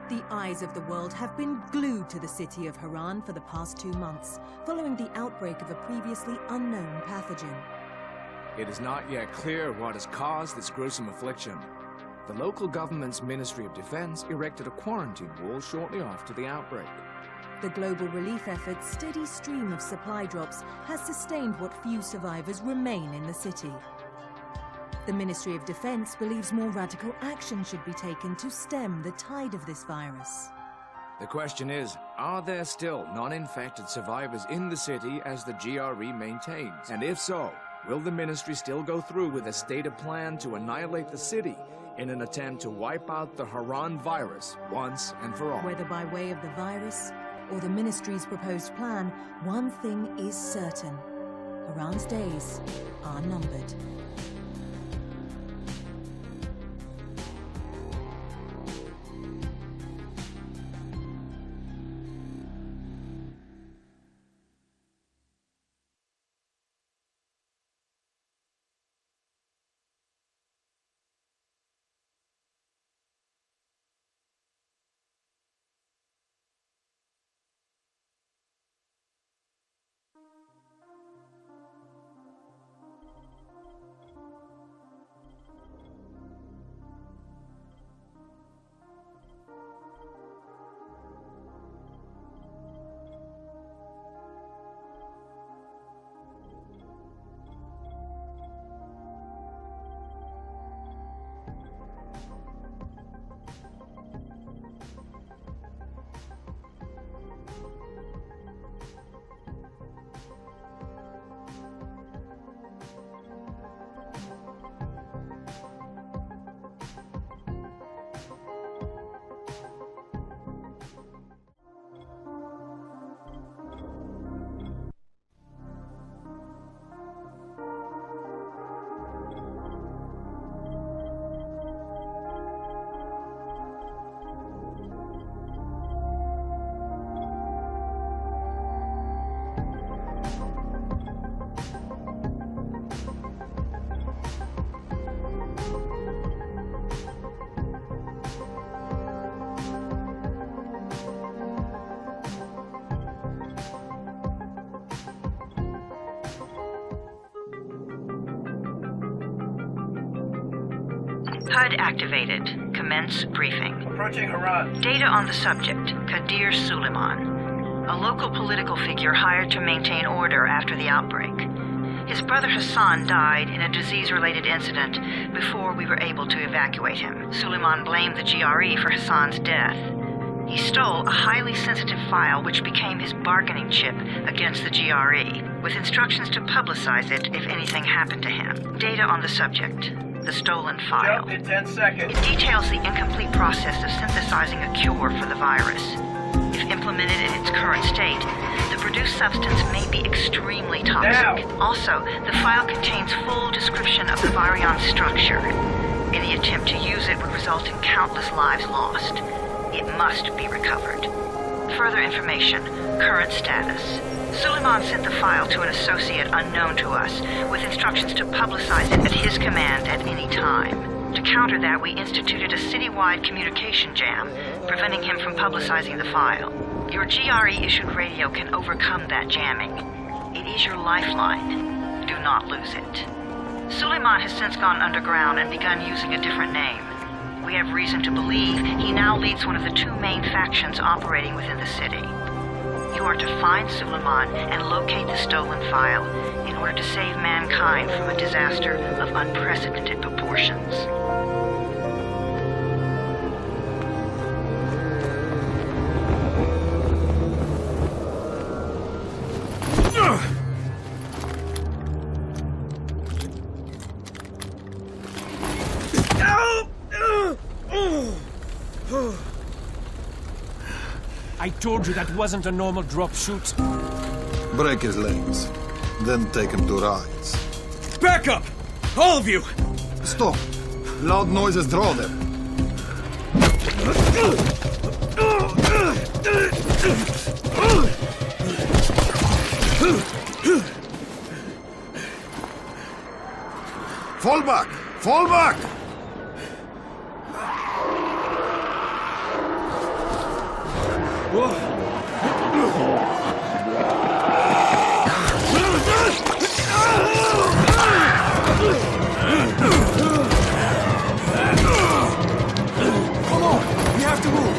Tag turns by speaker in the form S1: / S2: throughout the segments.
S1: The eyes of the world have been glued to the city of Haran for the past 2 months, following the outbreak of a previously unknown pathogen.
S2: It is not yet clear what has caused this gruesome affliction. The local government's Ministry of Defense erected a quarantine wall shortly after the outbreak.
S1: The global relief effort's steady stream of supply drops has sustained what few survivors remain in the city. The Ministry of Defense believes more radical action should be taken to stem the tide of this virus.
S2: The question is, are there still non-infected survivors in the city as the GRE maintains? And if so, will the ministry still go through with a stated plan to annihilate the city in an attempt to wipe out the Haran virus once and for all?
S1: Whether by way of the virus or the ministry's proposed plan, one thing is certain: Haran's days are numbered.
S3: HUD activated. Commence briefing.
S4: Approaching Haran.
S3: Data on the subject, Kadir Suleiman, a local political figure hired to maintain order after the outbreak. His brother Hassan died in a disease-related incident before we were able to evacuate him. Suleiman blamed the GRE for Hassan's death. He stole a highly sensitive file which became his bargaining chip against the GRE, with instructions to publicize it if anything happened to him. Data on the subject, the stolen file.
S4: Jump in 10 seconds.
S3: It details the incomplete process of synthesizing a cure for the virus. If implemented in its current state, the produced substance may be extremely toxic.
S4: Now.
S3: Also, the file contains full description of the virion's structure. Any attempt to use it would result in countless lives lost. It must be recovered. Further information, current status. Suleiman sent the file to an associate unknown to us, with instructions to publicize it at his command at any time. To counter that, we instituted a citywide communication jam, preventing him from publicizing the file. Your GRE-issued radio can overcome that jamming. It is your lifeline. Do not lose it. Suleiman has since gone underground and begun using a different name. We have reason to believe he now leads one of the 2 main factions operating within the city. You are to find Suleiman and locate the stolen file in order to save mankind from a disaster of unprecedented proportions.
S5: I told you that wasn't a normal drop shoot.
S6: Break his legs, then take him to rides.
S5: Back up! All of you!
S6: Stop! Loud noises draw them. Fall back! Fall back!
S5: Come on! We have to move!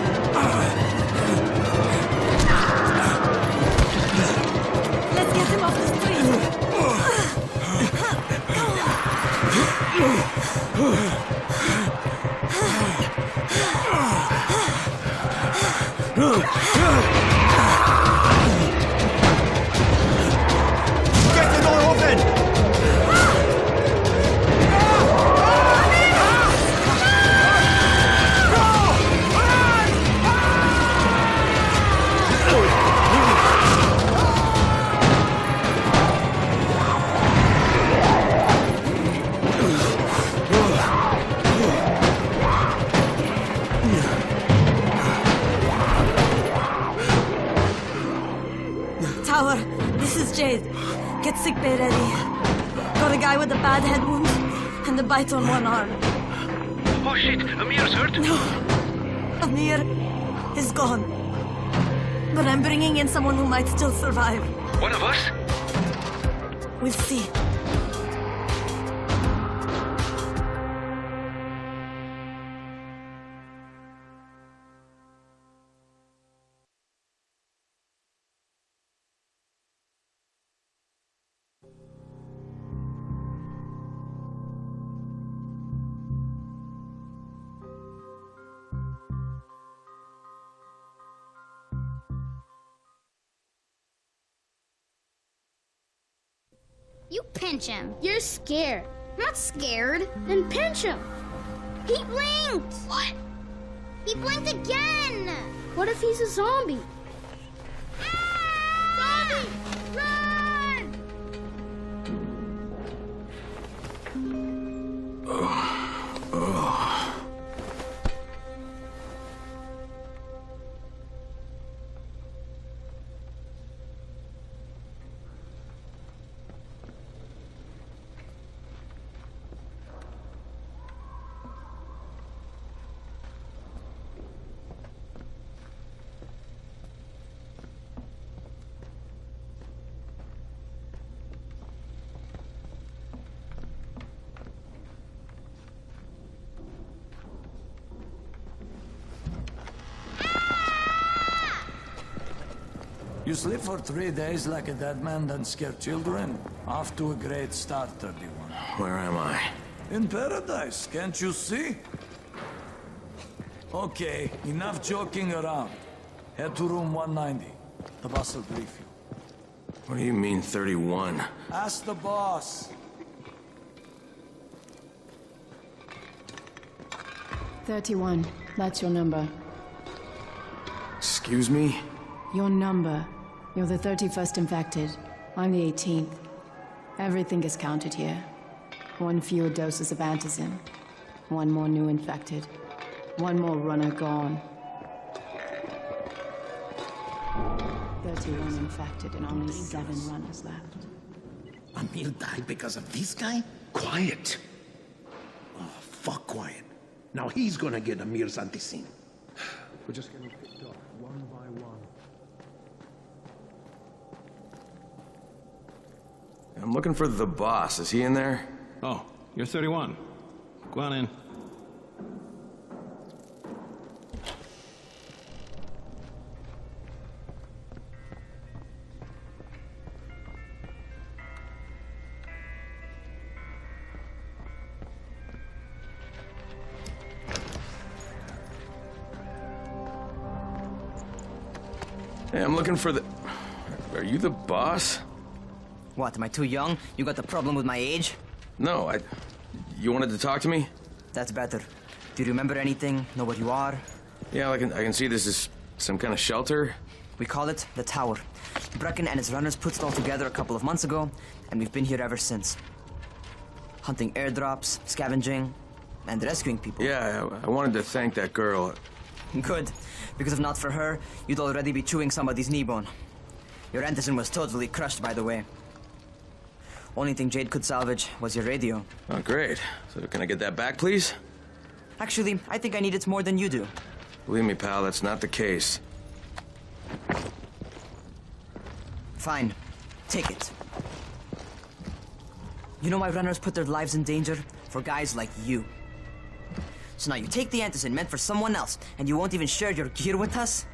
S1: Let's get him off the street.
S5: Get the door open!
S1: Tower, this is Jade. Get sickbay ready. Got a guy with a bad head wound and a bite on one arm.
S4: Oh shit, Amir's hurt?
S1: Amir is gone. But I'm bringing in someone who might still survive.
S4: One of us?
S1: We'll see.
S7: You pinch him. You're scared. I'm not scared. Then pinch him. He blinked! What? He blinked again! What if he's a zombie? Ah! Zombie! Run!
S8: You sleep for 3 days like a dead man, then scare children? Off to a great start, 31.
S5: Where am I?
S8: In paradise, can't you see? Okay, enough joking around. Head to room 190. The boss will brief you.
S5: What do you mean, 31?
S8: Ask the boss.
S9: 31. That's your number.
S5: Excuse me?
S9: Your number. You're the 31st infected. I'm the 18th. Everything is counted here. 1 fewer doses of antizin. 1 more new infected. 1 more runner gone. 31 infected and only 7 runners left.
S10: Amir died because of this guy? Quiet. Oh, fuck quiet. Now he's gonna get Amir's antizin.
S11: We're just getting picked off, one by one.
S5: I'm looking for the boss. Is he in there?
S11: Oh, you're 31. Go on in.
S5: Hey, I'm looking for the... Are you the boss?
S12: What, am I too young? You got the problem with my age?
S5: No, You wanted to talk to me?
S12: That's better. Do you remember anything? Know what you are?
S5: Yeah, I can see this is some kind of shelter.
S12: We call it the Tower. Brecken and his runners put it all together a couple of months ago, and we've been here ever since. Hunting airdrops, scavenging, and rescuing people.
S5: Yeah, I wanted to thank that girl.
S12: Good, because if not for her, you'd already be chewing somebody's knee bone. Your antizin was totally crushed, by the way. Only thing Jade could salvage was your radio.
S5: Oh, great. So can I get that back, please?
S12: Actually, I think I need it more than you do.
S5: Believe me, pal, that's not the case.
S12: Fine. Take it. You know why runners put their lives in danger? For guys like you. So now you take the antizin meant for someone else, and you won't even share your gear with us?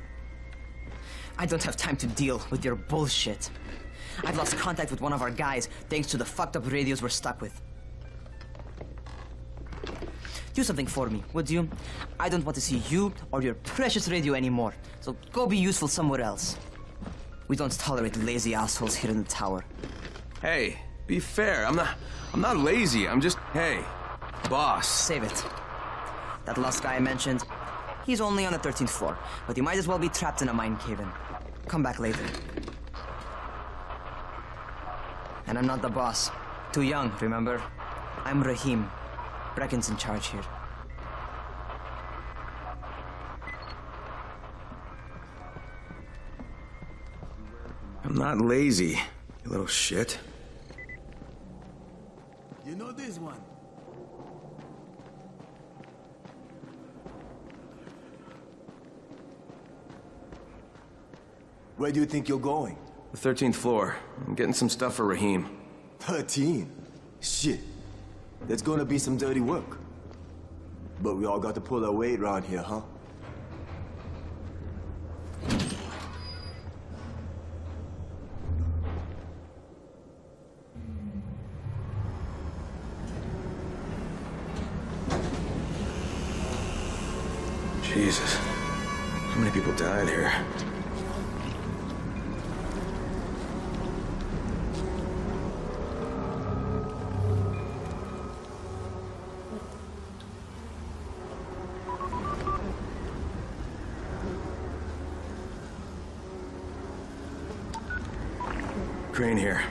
S12: I don't have time to deal with your bullshit. I've lost contact with one of our guys thanks to the fucked up radios we're stuck with. Do something for me, would you? I don't want to see you or your precious radio anymore, so go be useful somewhere else. We don't tolerate lazy assholes here in the tower.
S5: Hey, be fair. I'm not lazy. I'm just, hey, boss.
S12: Save it. That last guy I mentioned, he's only on the 13th floor, but he might as well be trapped in a mine cave-in. Come back later. And I'm not the boss. Too young, remember? I'm Rahim. Brecken's in charge here.
S5: I'm not lazy, you little shit.
S13: You know this one. Where do you think you're going?
S5: The 13th floor. I'm getting some stuff for Rahim.
S13: 13? Shit. There's gonna be some dirty work. But we all got to pull our weight around here, huh?
S5: Jesus. How many people died here? Crane here.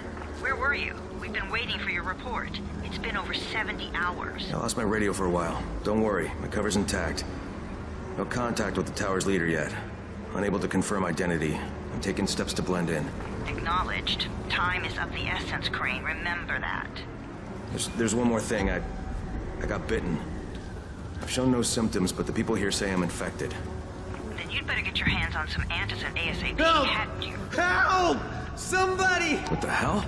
S3: Where were you? We've been waiting for your report. It's been over 70 hours.
S5: I lost my radio for a while. Don't worry, my cover's intact. No contact with the tower's leader yet. Unable to confirm identity. I'm taking steps to blend in.
S3: Acknowledged. Time is of the essence, Crane. Remember that.
S5: There's one more thing. I got bitten. I've shown no symptoms, but the people here say I'm infected.
S3: Then you'd better get your hands on some antizin ASAP,
S13: Help!
S3: hadn't you?
S13: Help! Somebody!
S5: What the hell?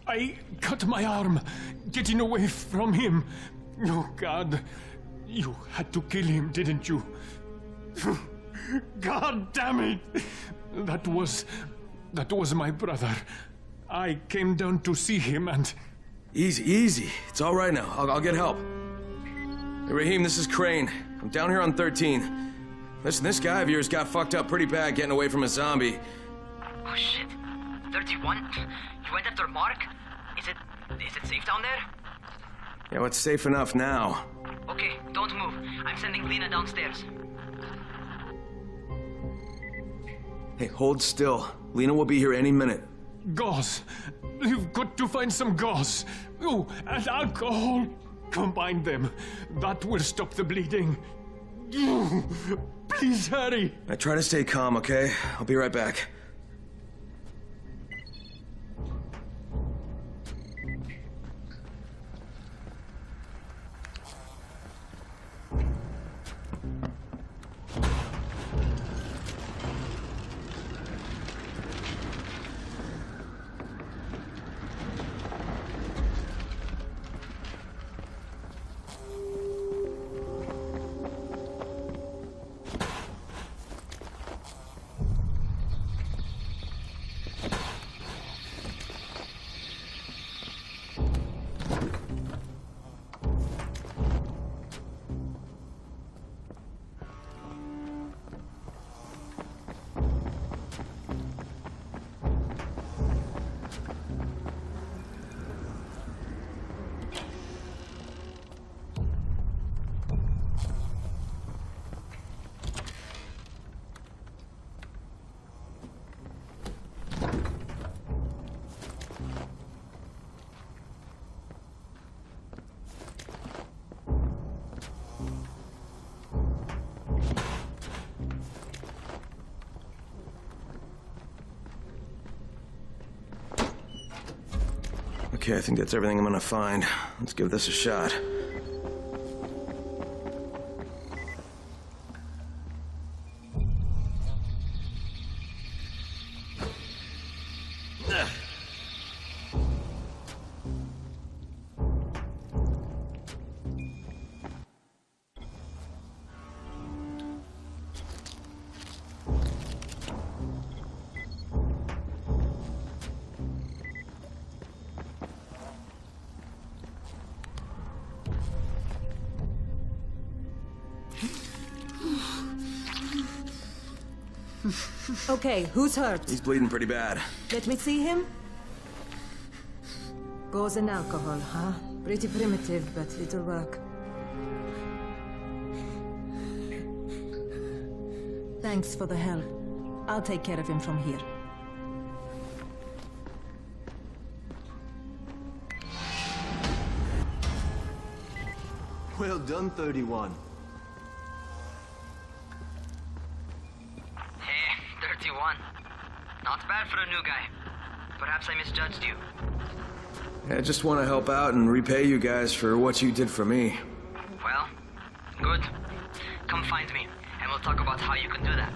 S8: I cut my arm, getting away from him. Oh, God. You had to kill him, didn't you? God damn it! That was my brother. I came down to see him and...
S5: Easy. It's all right now. I'll get help. Hey, Rahim, this is Crane. I'm down here on 13. Listen, this guy of yours got fucked up pretty bad getting away from a zombie.
S12: Oh, shit. 31? You went after Mark? Is it safe down there?
S5: Yeah, well, it's safe enough now.
S12: Okay, don't move. I'm sending Lena downstairs.
S5: Hey, hold still. Lena will be here any minute.
S8: Gauze. You've got to find some gauze. Oh, and alcohol. Combine them. That will stop the bleeding. Please hurry.
S5: I try to stay calm, okay? I'll be right back. Okay, I think that's everything I'm gonna find. Let's give this a shot.
S1: Okay, who's hurt?
S5: He's bleeding pretty bad.
S1: Let me see him. Gauze and alcohol, huh? Pretty primitive, but it'll work. Thanks for the help. I'll take care of him from here.
S13: Well done, 31.
S12: Hey, 31. Not bad for a new guy. Perhaps I misjudged you.
S5: I just want to help out and repay you guys for what you did for me.
S12: Well, good. Come find me, and we'll talk about how you can do that.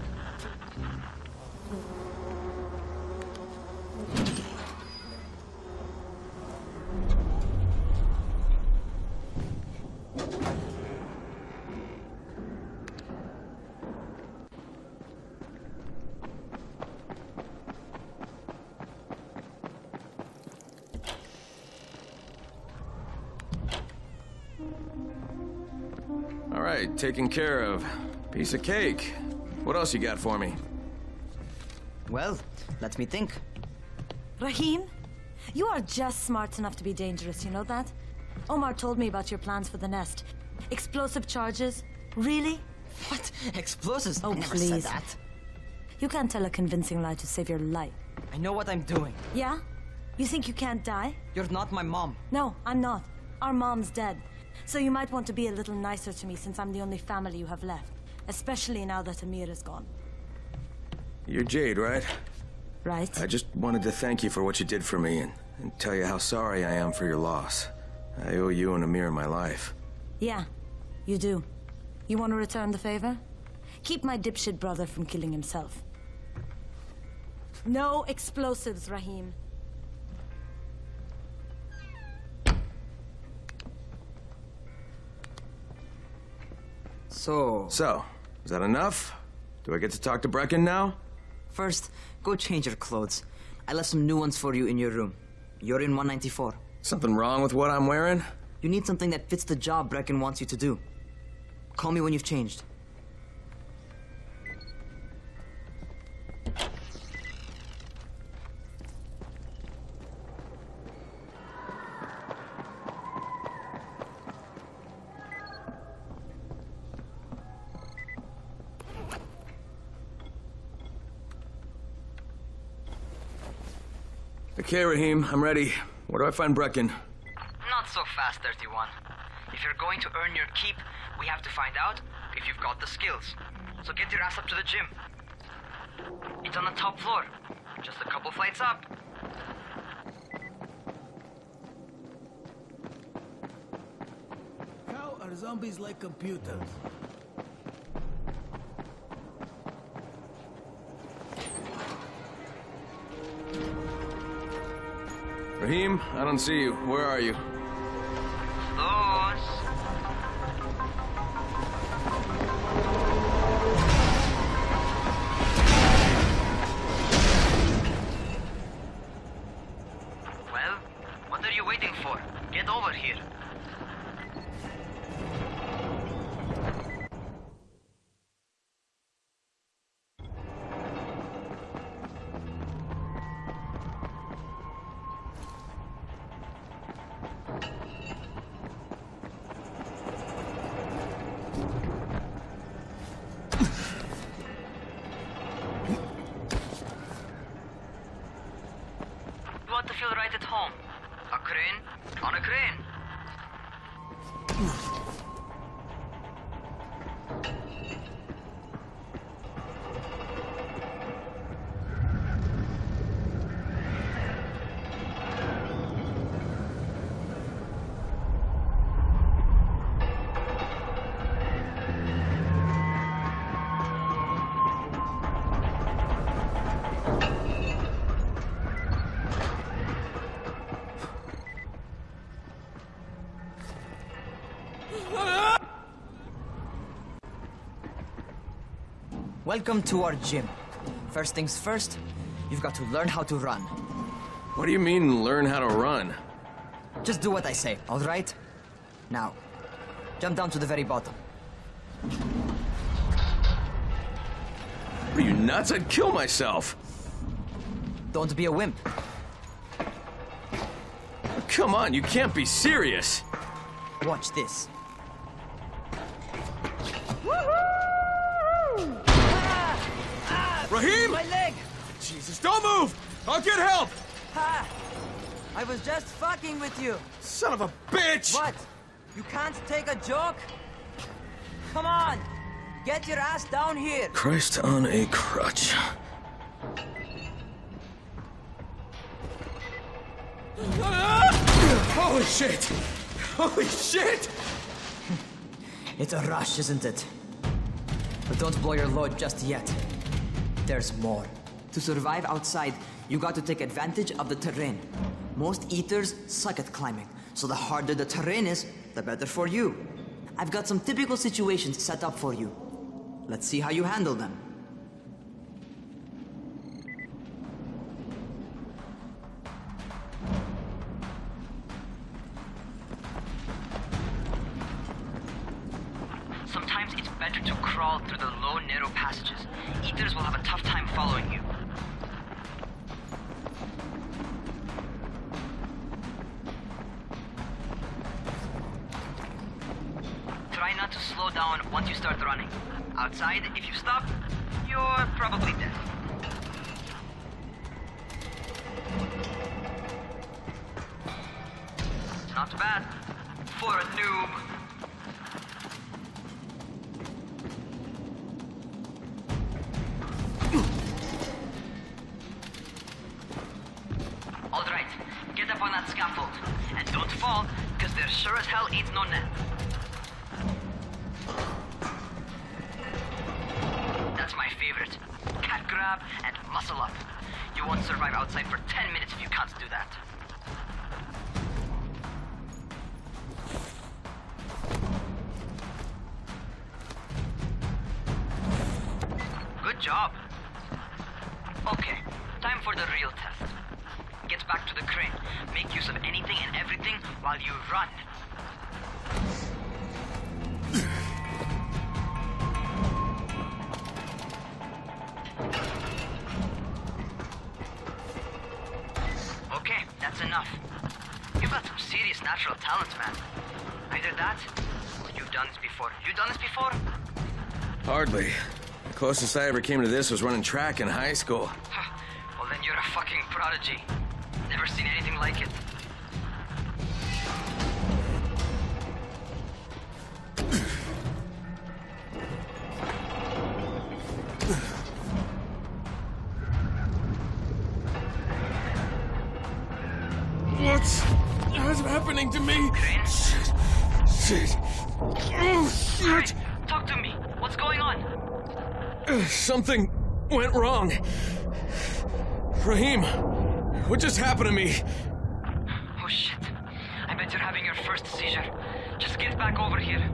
S5: All right, taken care of. Piece of cake. What else you got for me?
S12: Well, let me think.
S14: Rahim, you are just smart enough to be dangerous, you know that? Omar told me about your plans for the nest. Explosive charges? Really?
S12: What? Explosives?
S14: Oh,
S12: I never
S14: please.
S12: said that.
S14: You can't tell a convincing lie to save your life.
S12: I know what I'm doing.
S14: Yeah? You think you can't die?
S12: You're not my mom.
S14: No, I'm not. Our mom's dead. So you might want to be a little nicer to me since I'm the only family you have left. Especially now that Amir is gone.
S5: You're Jade, right?
S14: Right.
S5: I just wanted to thank you for what you did for me and tell you how sorry I am for your loss. I owe you and Amir my life.
S14: Yeah, you do. You want to return the favor? Keep my dipshit brother from killing himself. No explosives, Rahim.
S5: So, is that enough? Do I get to talk to Brecken now?
S12: First, go change your clothes. I left some new ones for you in your room. You're in 194.
S5: Something wrong with what I'm wearing?
S12: You need something that fits the job Brecken wants you to do. Call me when you've changed.
S5: Okay, Rahim, I'm ready. Where do I find Brecken?
S12: Not so fast, 31. If you're going to earn your keep, we have to find out if you've got the skills. So get your ass up to the gym. It's on the top floor. Just a couple flights up.
S15: How are zombies like computers?
S5: Rahim, I don't see you. Where are you?
S12: Those. Well, what are you waiting for? Get over here. You want to feel right at home? A crane on a crane. Welcome to our gym. First things first, you've got to learn how to run.
S5: What do you mean, learn how to run?
S12: Just do what I say, all right? Now, jump down to the very bottom.
S5: Are you nuts? I'd kill myself.
S12: Don't be a wimp.
S5: Come on, you can't be serious.
S12: Watch this.
S5: Raheem!
S12: My leg!
S5: Jesus, don't move! I'll get help!
S12: Ha! I was just fucking with you.
S5: Son of a bitch!
S12: What? You can't take a joke? Come on! Get your ass down here!
S5: Christ on a crutch. Holy shit! Holy shit!
S12: It's a rush, isn't it? But don't blow your load just yet. There's more. To survive outside, you got to take advantage of the terrain. Most eaters suck at climbing, so the harder the terrain is, the better for you. I've got some typical situations set up for you. Let's see how you handle them. Sometimes it's better to crawl through the low, narrow passages. Eaters will have a tough time following you. Try not to slow down once you start running. Outside, if you stop, you're probably dead. Not bad for a noob. All right, get up on that scaffold. And don't fall, because there sure as hell ain't no net. That's my favorite. Cat grab and muscle up. You won't survive outside for 10 minutes if you can't do that. Good job. Okay, time for the real test. Get back to the crane. Make use of anything and everything while you run. Okay, that's enough. You've got some serious natural talent, man. Either that, or you've done this before. You done this before?
S5: Hardly. Closest I ever came to this was running track in high school.
S12: Well, then you're a fucking prodigy. Never seen anything like it.
S5: What's happening to me? Shit. Shit. Oh, shit.
S12: Right, talk to me. What's going on?
S5: Something went wrong. Raheem, what just happened to me?
S12: Oh shit. I bet you're having your first seizure. Just get back over here.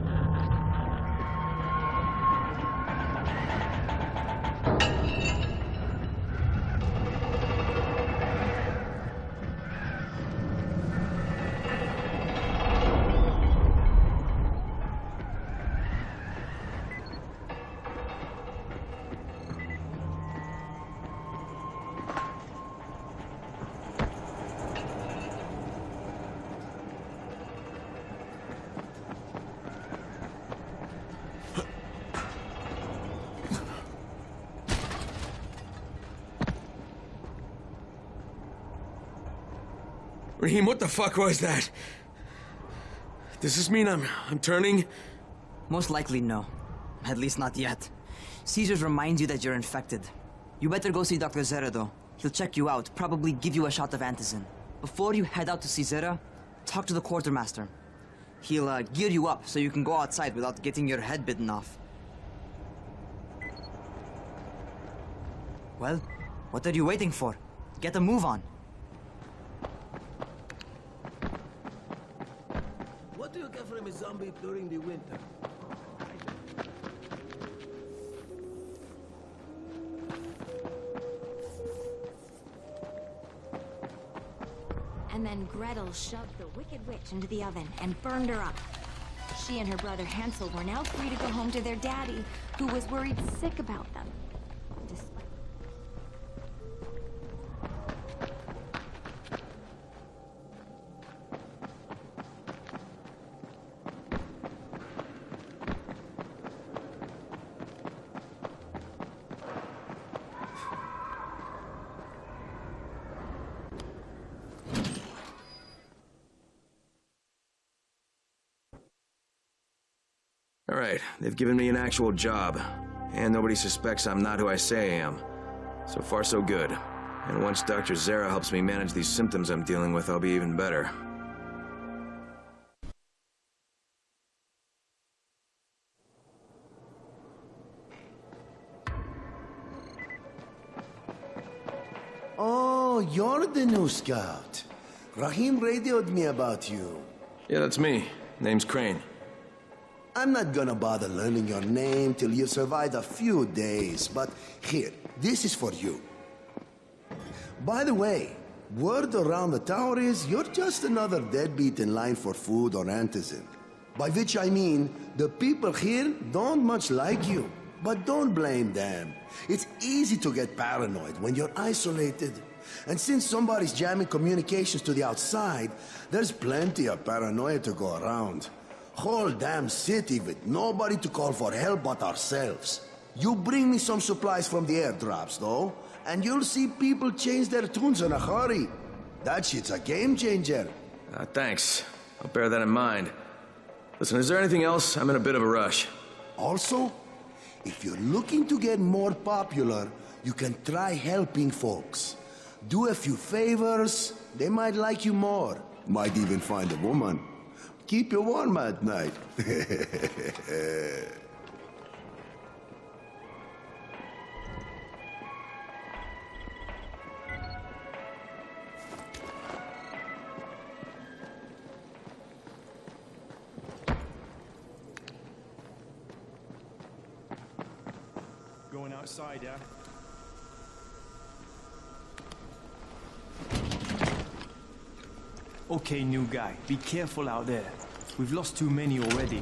S5: Raheem, what the fuck was that? Does this mean I'm turning?
S12: Most likely no. At least not yet. Seizures remind you that you're infected. You better go see Dr. Zera though. He'll check you out, probably give you a shot of antizin. Before you head out to see Zera, talk to the quartermaster. He'll gear you up so you can go outside without getting your head bitten off. Well, what are you waiting for? Get a move on.
S15: What do you get from a zombie during the winter?
S16: And then Gretel shoved the Wicked Witch into the oven and burned her up. She and her brother Hansel were now free to go home to their daddy, who was worried sick about them. Despite
S5: All right, they've given me an actual job, and nobody suspects I'm not who I say I am. So far, so good. And once Dr. Zara helps me manage these symptoms I'm dealing with, I'll be even better.
S10: Oh, you're the new scout. Rahim radioed me about you.
S5: Yeah, that's me. Name's Crane.
S10: I'm not gonna bother learning your name till you've survived a few days, but here, this is for you. By the way, word around the tower is you're just another deadbeat in line for food or antizin. By which I mean, the people here don't much like you. But don't blame them. It's easy to get paranoid when you're isolated. And since somebody's jamming communications to the outside, there's plenty of paranoia to go around. Whole damn city with nobody to call for help but ourselves. You bring me some supplies from the airdrops, though, and you'll see people change their tunes in a hurry. That shit's a game changer.
S5: Thanks. I'll bear that in mind. Listen, is there anything else? I'm in a bit of a rush.
S10: Also, if you're looking to get more popular, you can try helping folks. Do a few favors, they might like you more. Might even find a woman. Keep you warm at night.
S17: Going outside, yeah? Okay, new guy, be careful out there. We've lost too many already.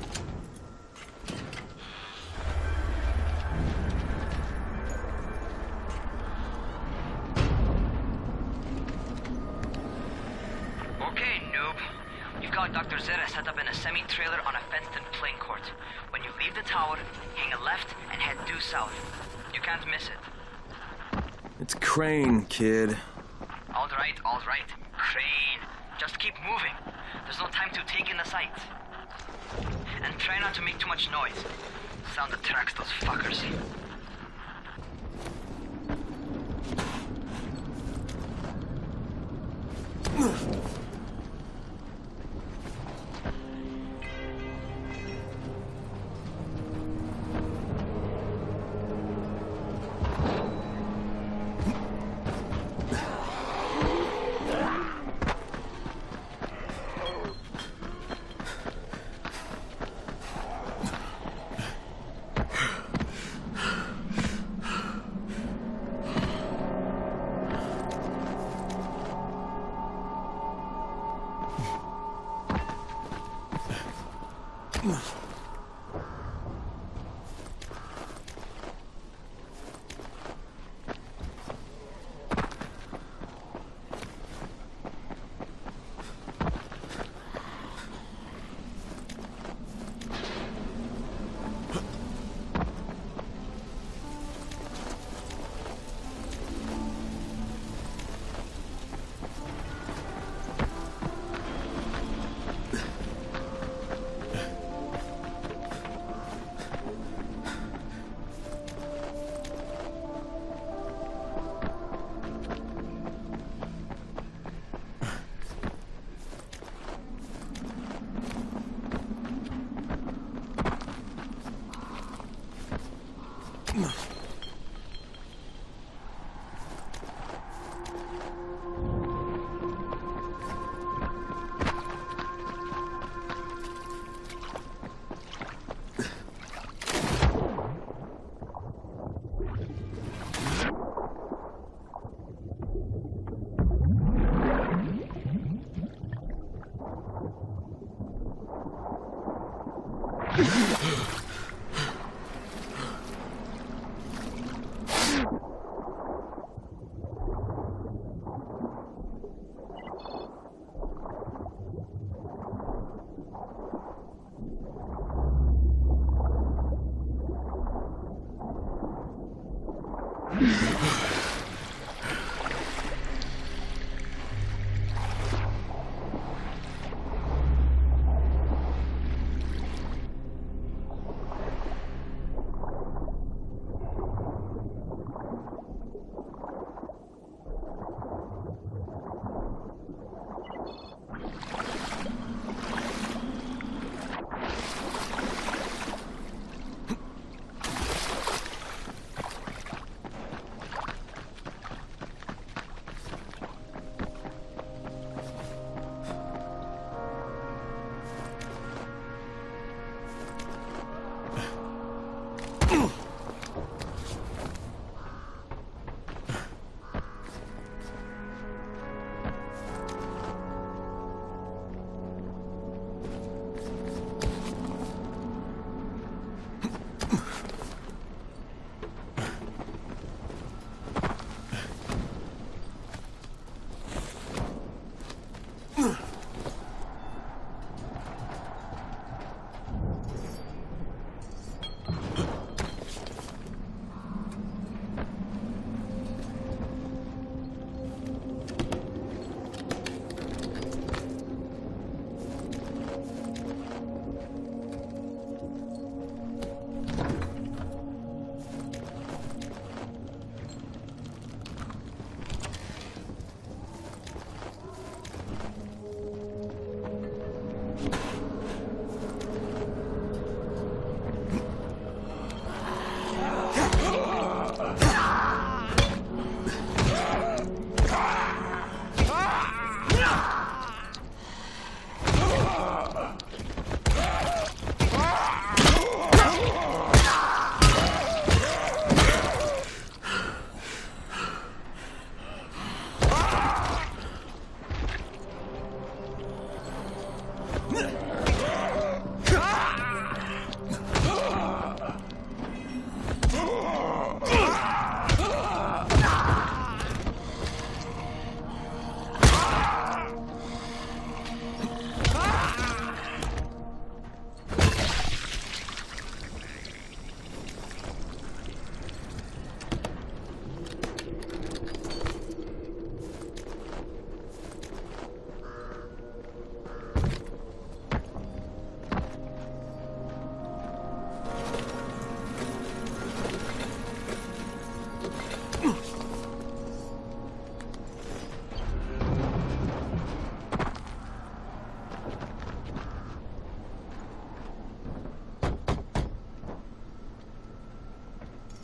S12: Okay, noob. You've got Dr. Zara set up in a semi-trailer on a fenced-in playing court. When you leave the tower, hang a left and head due south. You can't miss it.
S5: It's Crane, kid.
S12: All right. Crane. Just keep moving. There's no time to take in the sights. And try not to make too much noise. Sound attracts those fuckers.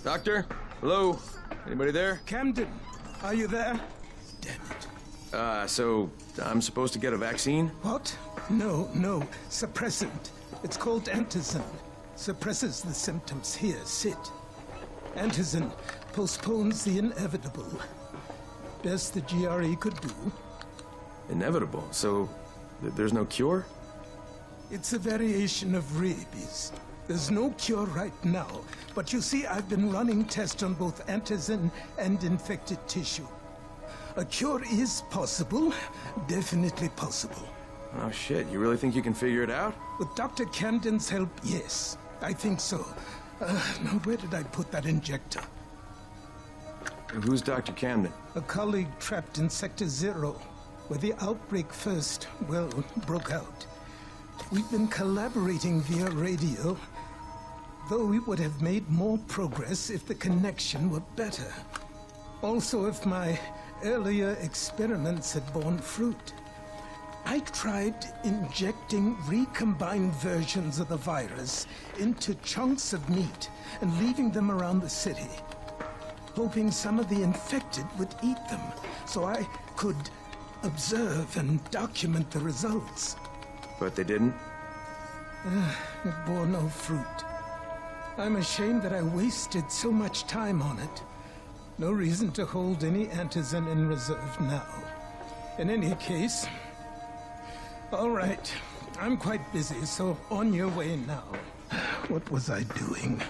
S5: Doctor? Hello? Anybody there?
S18: Camden, are you there?
S5: So I'm supposed to get a vaccine?
S18: What? No. Suppressant. It's called antizin. Suppresses the symptoms. Here, sit. Antizin postpones the inevitable. Best the GRE could do.
S5: Inevitable? So there's no cure?
S18: It's a variation of rabies. There's no cure right now, but you see, I've been running tests on both antizin and infected tissue. A cure is possible, definitely possible.
S5: Oh shit, you really think you can figure it out?
S18: With Dr. Camden's help, yes. I think so. Now where did I put that injector?
S5: Who's Dr. Camden?
S18: A colleague trapped in Sector 0, where the outbreak first, well, broke out. We've been collaborating via radio, though we would have made more progress if the connection were better. Also, if my earlier experiments had borne fruit. I tried injecting recombined versions of the virus into chunks of meat and leaving them around the city, hoping some of the infected would eat them so I could observe and document the results.
S5: But they didn't?
S18: It bore no fruit. I'm ashamed that I wasted so much time on it. No reason to hold any antizin in reserve now. In any case, all right, I'm quite busy, so on your way now. What was I doing?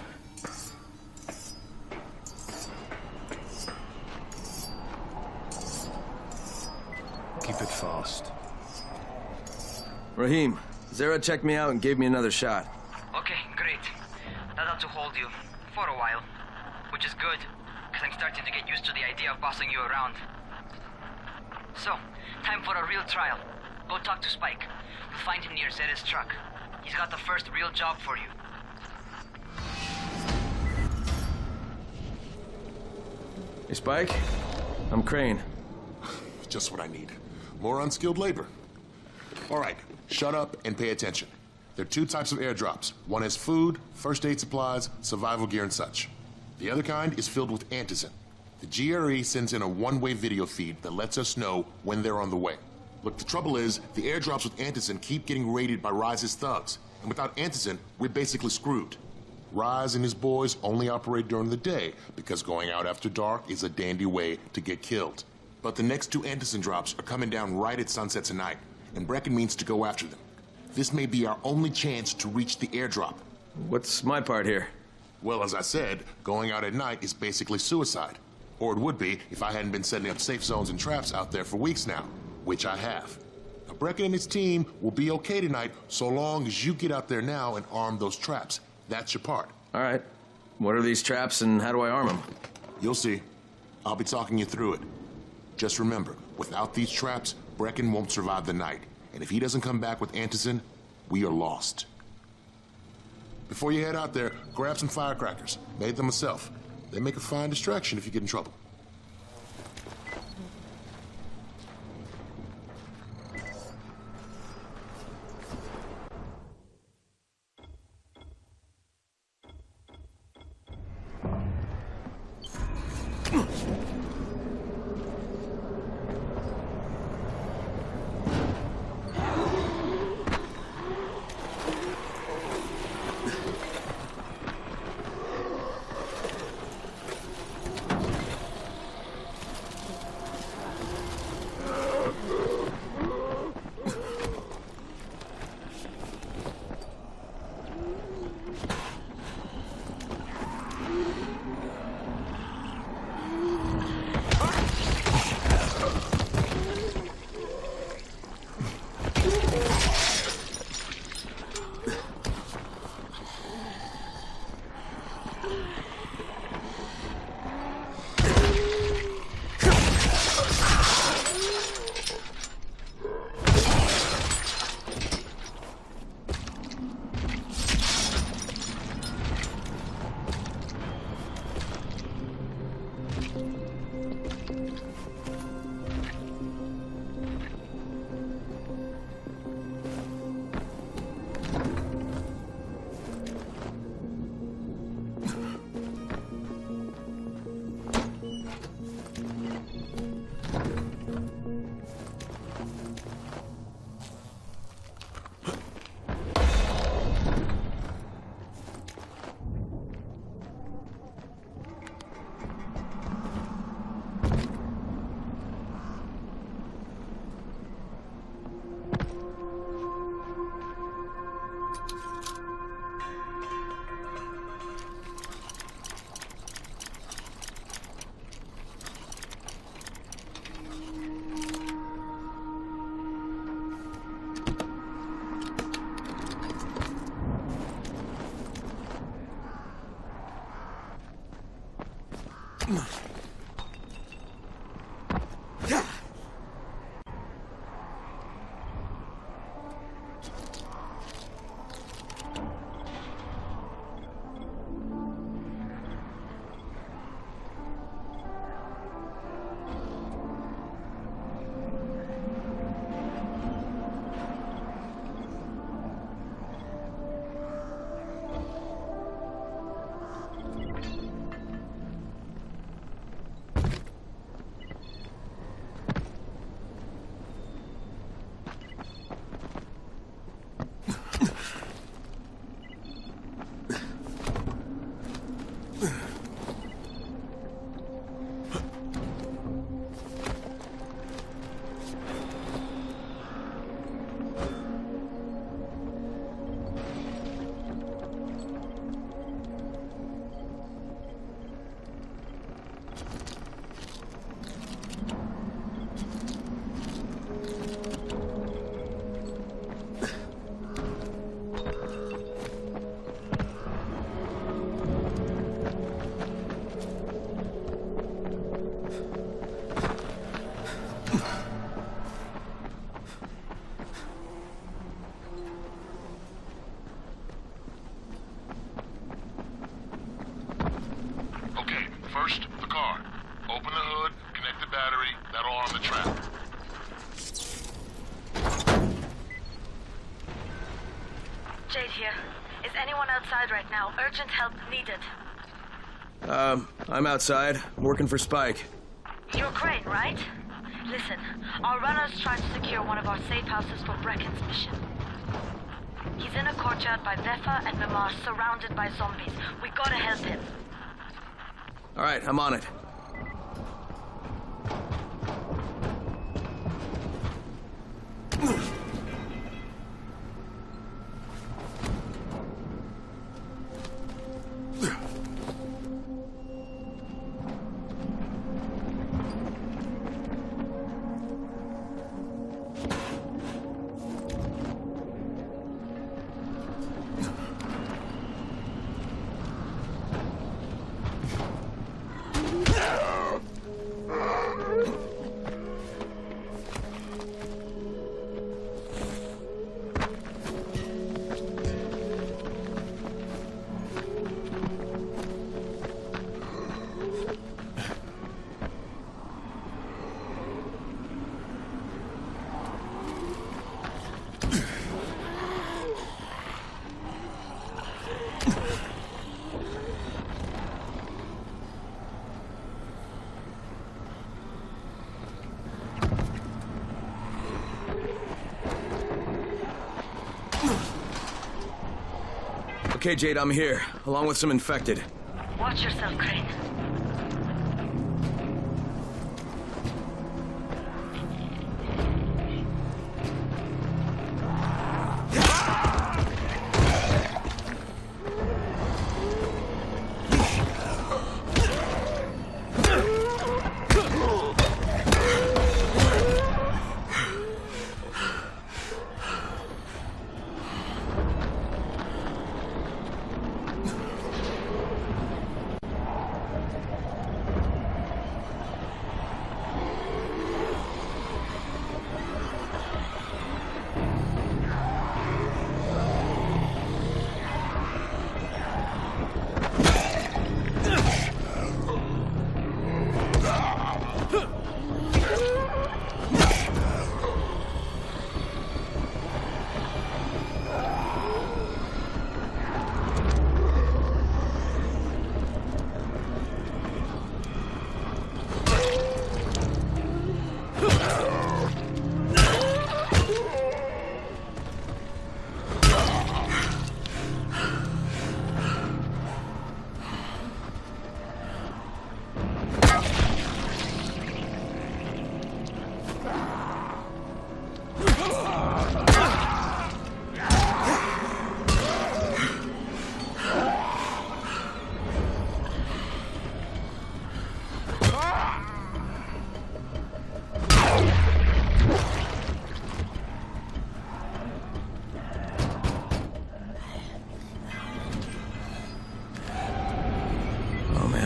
S6: Keep it fast.
S5: Rahim, Zara checked me out and gave me another shot.
S12: Okay, great. That ought to hold you. For a while. Which is good, because I'm starting to get used to the idea of bossing you around. So, time for a real trial. Go talk to Spike. You'll find him near Zera's truck. He's got the first real job for you.
S5: Hey, Spike. I'm Crane.
S19: Just what I need. More unskilled labor. All right, shut up and pay attention. There are two types of airdrops. One has food, first aid supplies, survival gear, and such. The other kind is filled with antizin. The GRE sends in a one-way video feed that lets us know when they're on the way. Look, the trouble is, the airdrops with antizin keep getting raided by Rise's thugs. And without antizin, we're basically screwed. Rise and his boys only operate during the day because going out after dark is a dandy way to get killed. But the next two antizin drops are coming down right at sunset tonight, and Brecken means to go after them. This may be our only chance to reach the airdrop.
S5: What's my part here?
S19: Well, as I said, going out at night is basically suicide. Or it would be if I hadn't been setting up safe zones and traps out there for weeks now, which I have. Now, Brecken and his team will be okay tonight so long as you get out there now and arm those traps. That's your part.
S5: All right. What are these traps and how do I arm them?
S19: You'll see. I'll be talking you through it. Just remember, without these traps, Brecken won't survive the night. And if he doesn't come back with antizin, we are lost. Before you head out there, grab some firecrackers. Made them myself. They make a fine distraction if you get in trouble. First, the car. Open the hood, connect the battery, that'll arm the trap.
S14: Jade here. Is anyone outside right now? Urgent help needed.
S5: I'm outside, working for Spike.
S14: You're Crane, right? Listen, our runner's trying to secure one of our safe houses for Brecken's mission. He's in a courtyard by Vefa and Mimar, surrounded by zombies. We gotta help him.
S5: Alright, I'm on it. Okay, Jade, I'm here, along with some infected.
S14: Watch yourself, Crane.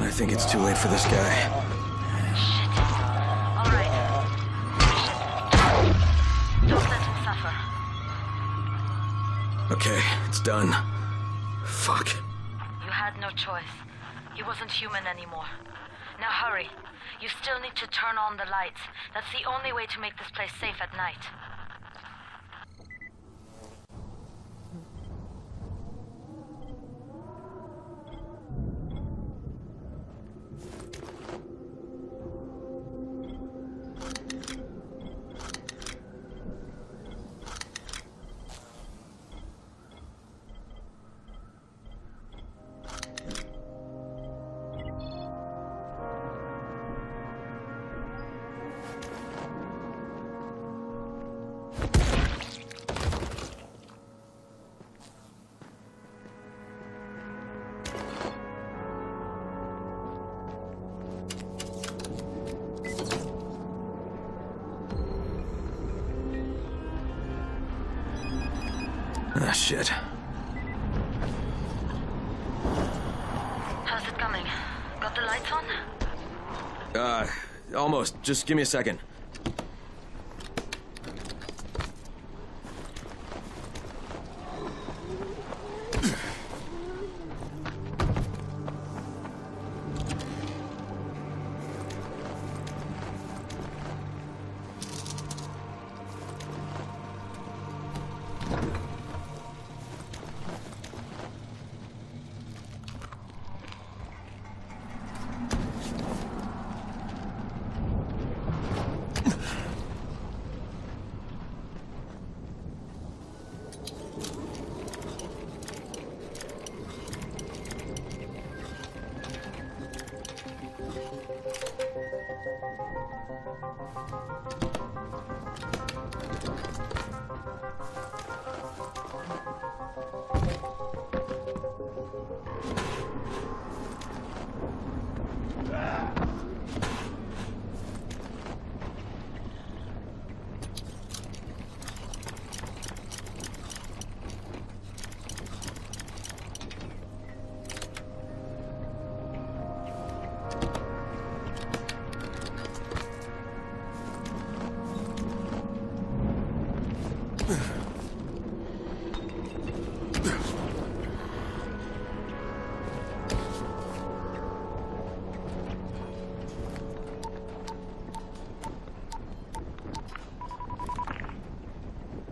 S5: I think it's too late for this guy.
S14: Shit. All right. Don't let him suffer.
S5: Okay, it's done. Fuck.
S14: You had no choice. He wasn't human anymore. Now hurry. You still need to turn on the lights. That's the only way to make this place safe at night.
S5: Ah, shit.
S14: How's it coming? Got the lights on?
S5: Almost. Just give me a second.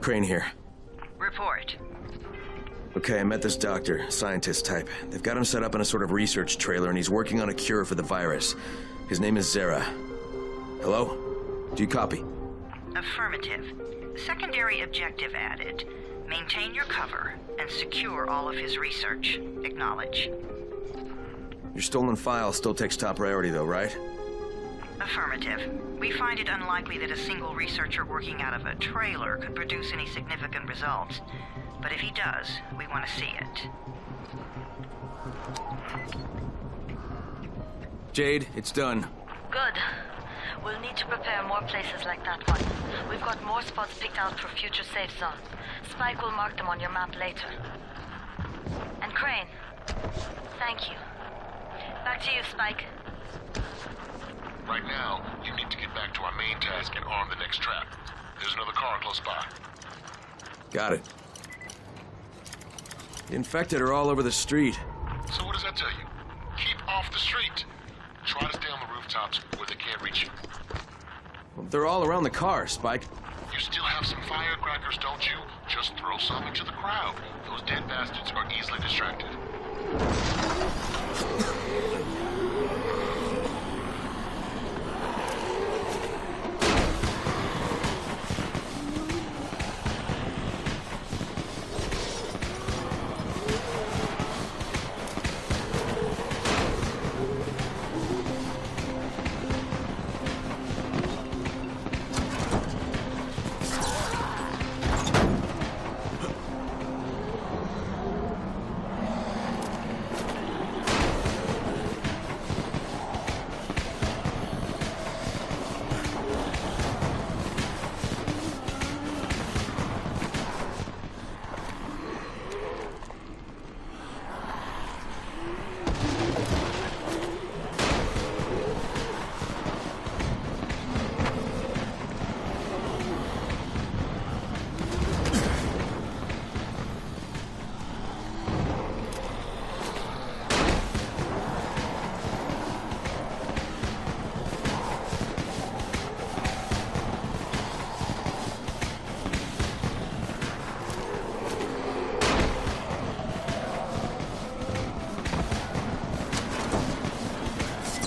S5: Crane here.
S3: Report.
S5: Okay, I met this doctor, scientist type. They've got him set up in a sort of research trailer, and he's working on a cure for the virus. His name is Zera. Hello? Do you copy?
S3: Affirmative. Secondary objective added. Maintain your cover and secure all of his research. Acknowledge.
S5: Your stolen file still takes top priority, though, right?
S3: Affirmative. We find it unlikely that a single researcher working out of a trailer could produce any significant results. But if he does, we want to see it.
S5: Jade, it's done.
S14: Good. We'll need to prepare more places like that one. We've got more spots picked out for future safe zone. Spike will mark them on your map later. And Crane, thank you. Back to you, Spike.
S19: Right now, you need to get back to our main task and arm the next trap. There's another car close by.
S5: Got it. The infected are all over the street.
S19: So what does that tell you? Keep off the street. Try to stay on the rooftops where they can't reach you.
S5: Well, they're all around the car, Spike.
S19: You still have some firecrackers, don't you? Just throw some into the crowd. Those dead bastards are easily distracted.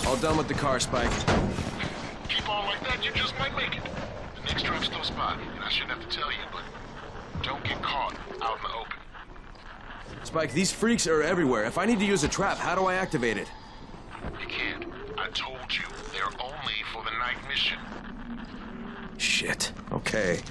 S5: All done with the car, Spike.
S19: Keep on like that, you just might make it. The next trap's close by, and I shouldn't have to tell you, but don't get caught out in the open.
S5: Spike, these freaks are everywhere. If I need to use a trap, how do I activate it?
S19: You can't. I told you, they're only for the night mission.
S5: Shit. Okay.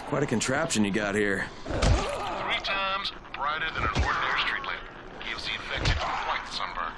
S5: Quite a contraption you got here.
S19: 3 times brighter than an ordinary street lamp. Gives the infected quite the sunburn.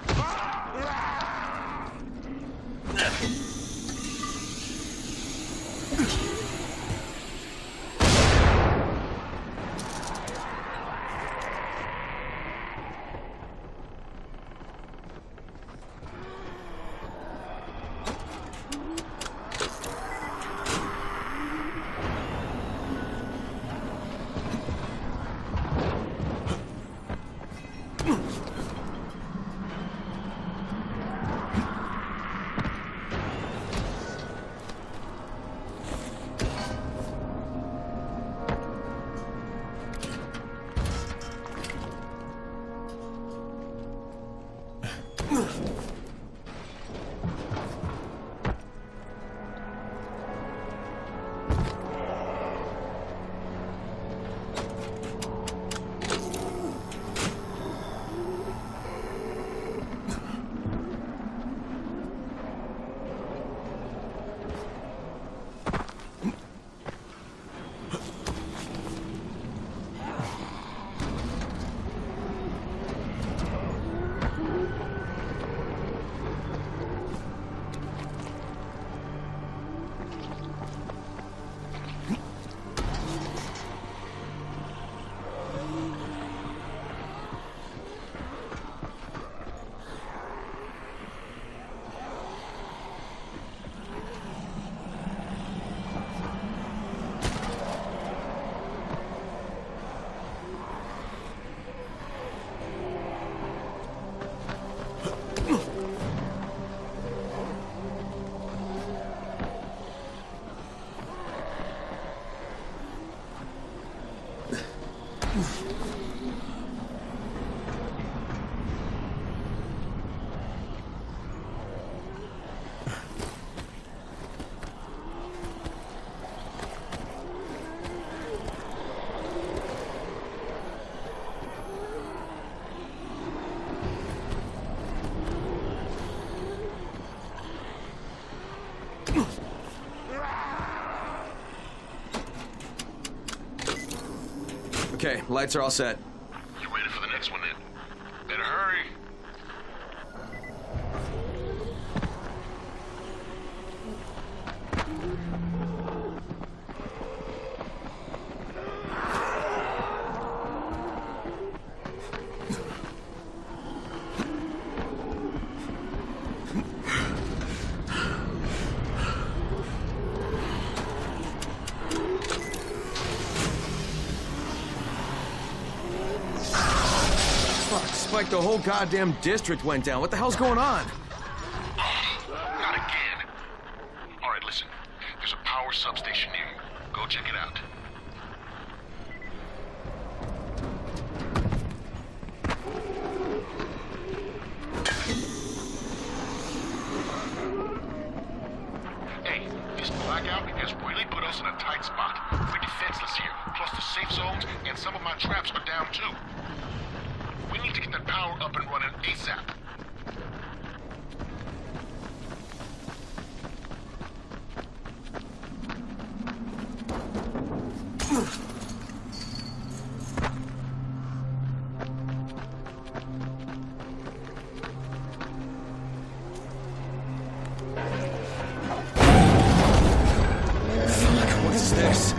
S5: Okay, lights are all set.
S19: You ready for the next one then? Better hurry.
S5: Like the whole goddamn district went down. What the hell's going on?
S19: Not again. All right, listen. There's a power substation near you. Go check it out. Hey, this blackout has really put us in a tight spot. We're defenseless here. Plus the safe zones and some of my traps are down too. We need to get that power up and running ASAP.
S5: Fuck, what is this?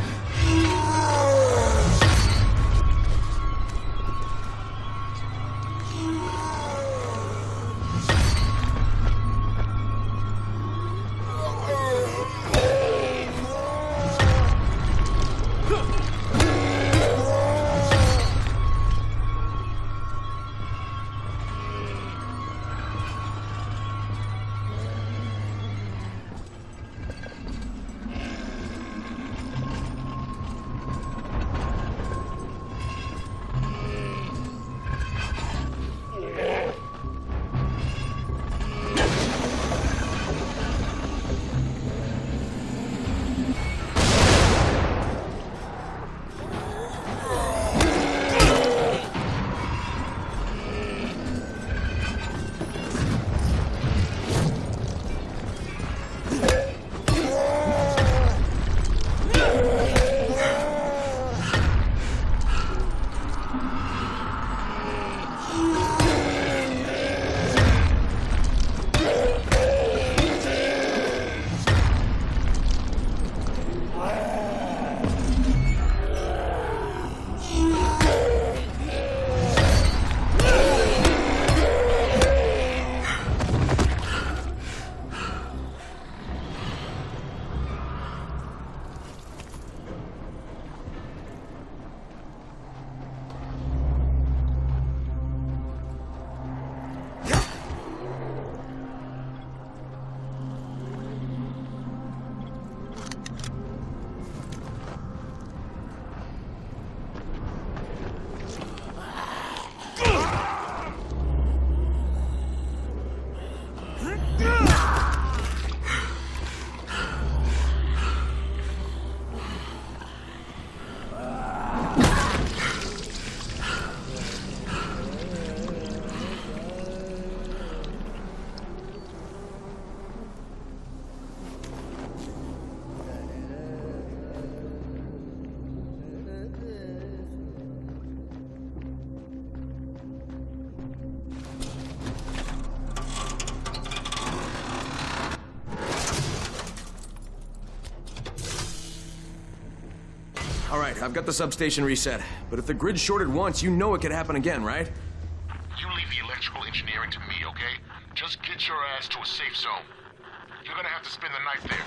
S5: All right, I've got the substation reset. But if the grid shorted once, you know it could happen again, right?
S19: You leave the electrical engineering to me, okay? Just get your ass to a safe zone. You're gonna have to spend the night there.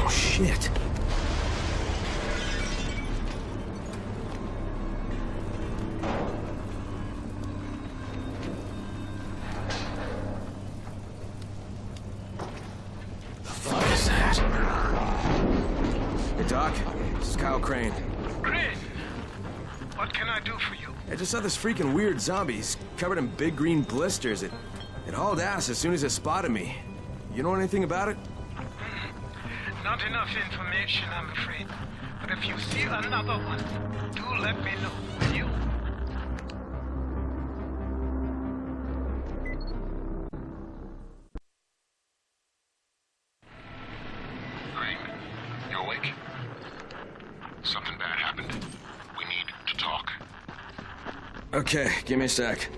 S5: Oh, shit. The fuck is that? Hey, Doc. This is Kyle Crane.
S20: Crane, what can I do for you?
S5: I just saw this freaking weird zombie. He's covered in big green blisters. It hauled ass as soon as it spotted me. You know anything about it?
S20: Not enough information, I'm afraid. But if you see another one, do let me know, will you?
S19: Crane, you awake? Something bad happened. We need to talk.
S5: Okay, give me a sec.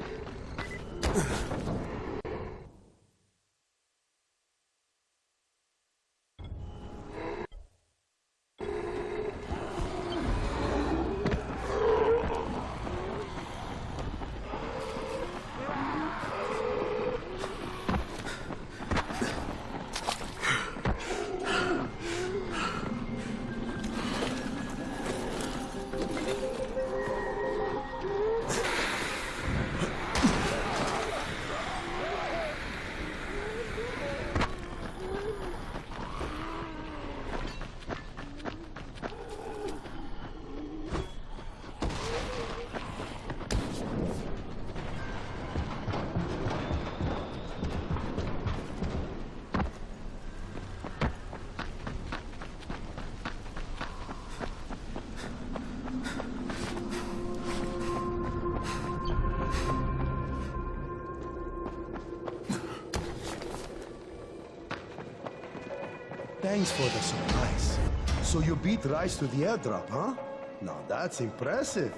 S10: Thanks for the surprise. So you beat Rice to the airdrop, huh? Now that's impressive.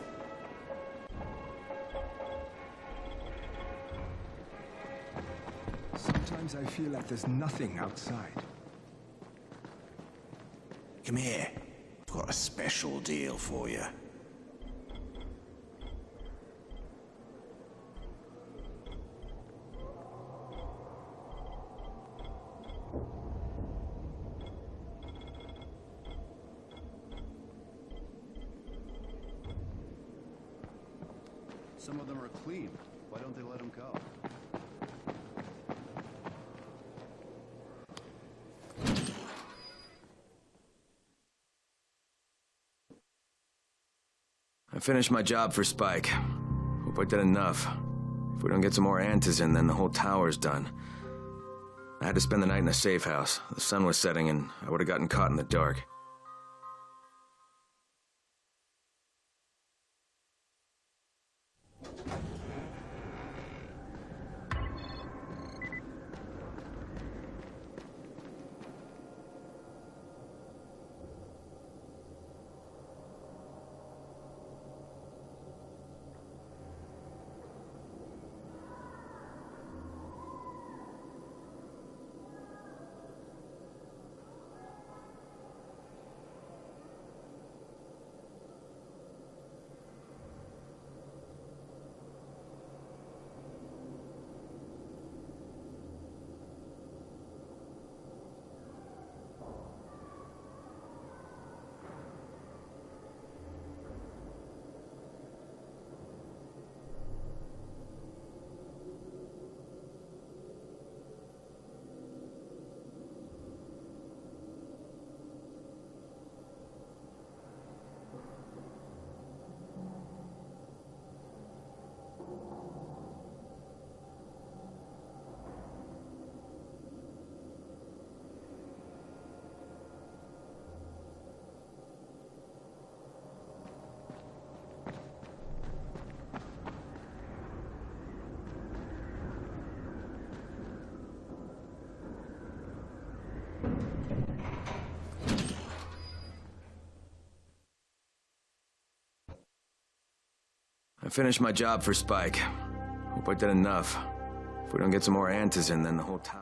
S21: Sometimes I feel like there's nothing outside.
S22: Come here. I've got a special deal for you.
S23: Some of them are clean. Why don't they let them go?
S5: I finished my job for Spike. Hope I did enough. If we don't get some more antizin, then the whole tower's done. I had to spend the night in a safe house. The sun was setting and I would have gotten caught in the dark. finished my job for Spike. Hope I did enough. If we don't get some more antizin, then the whole tower...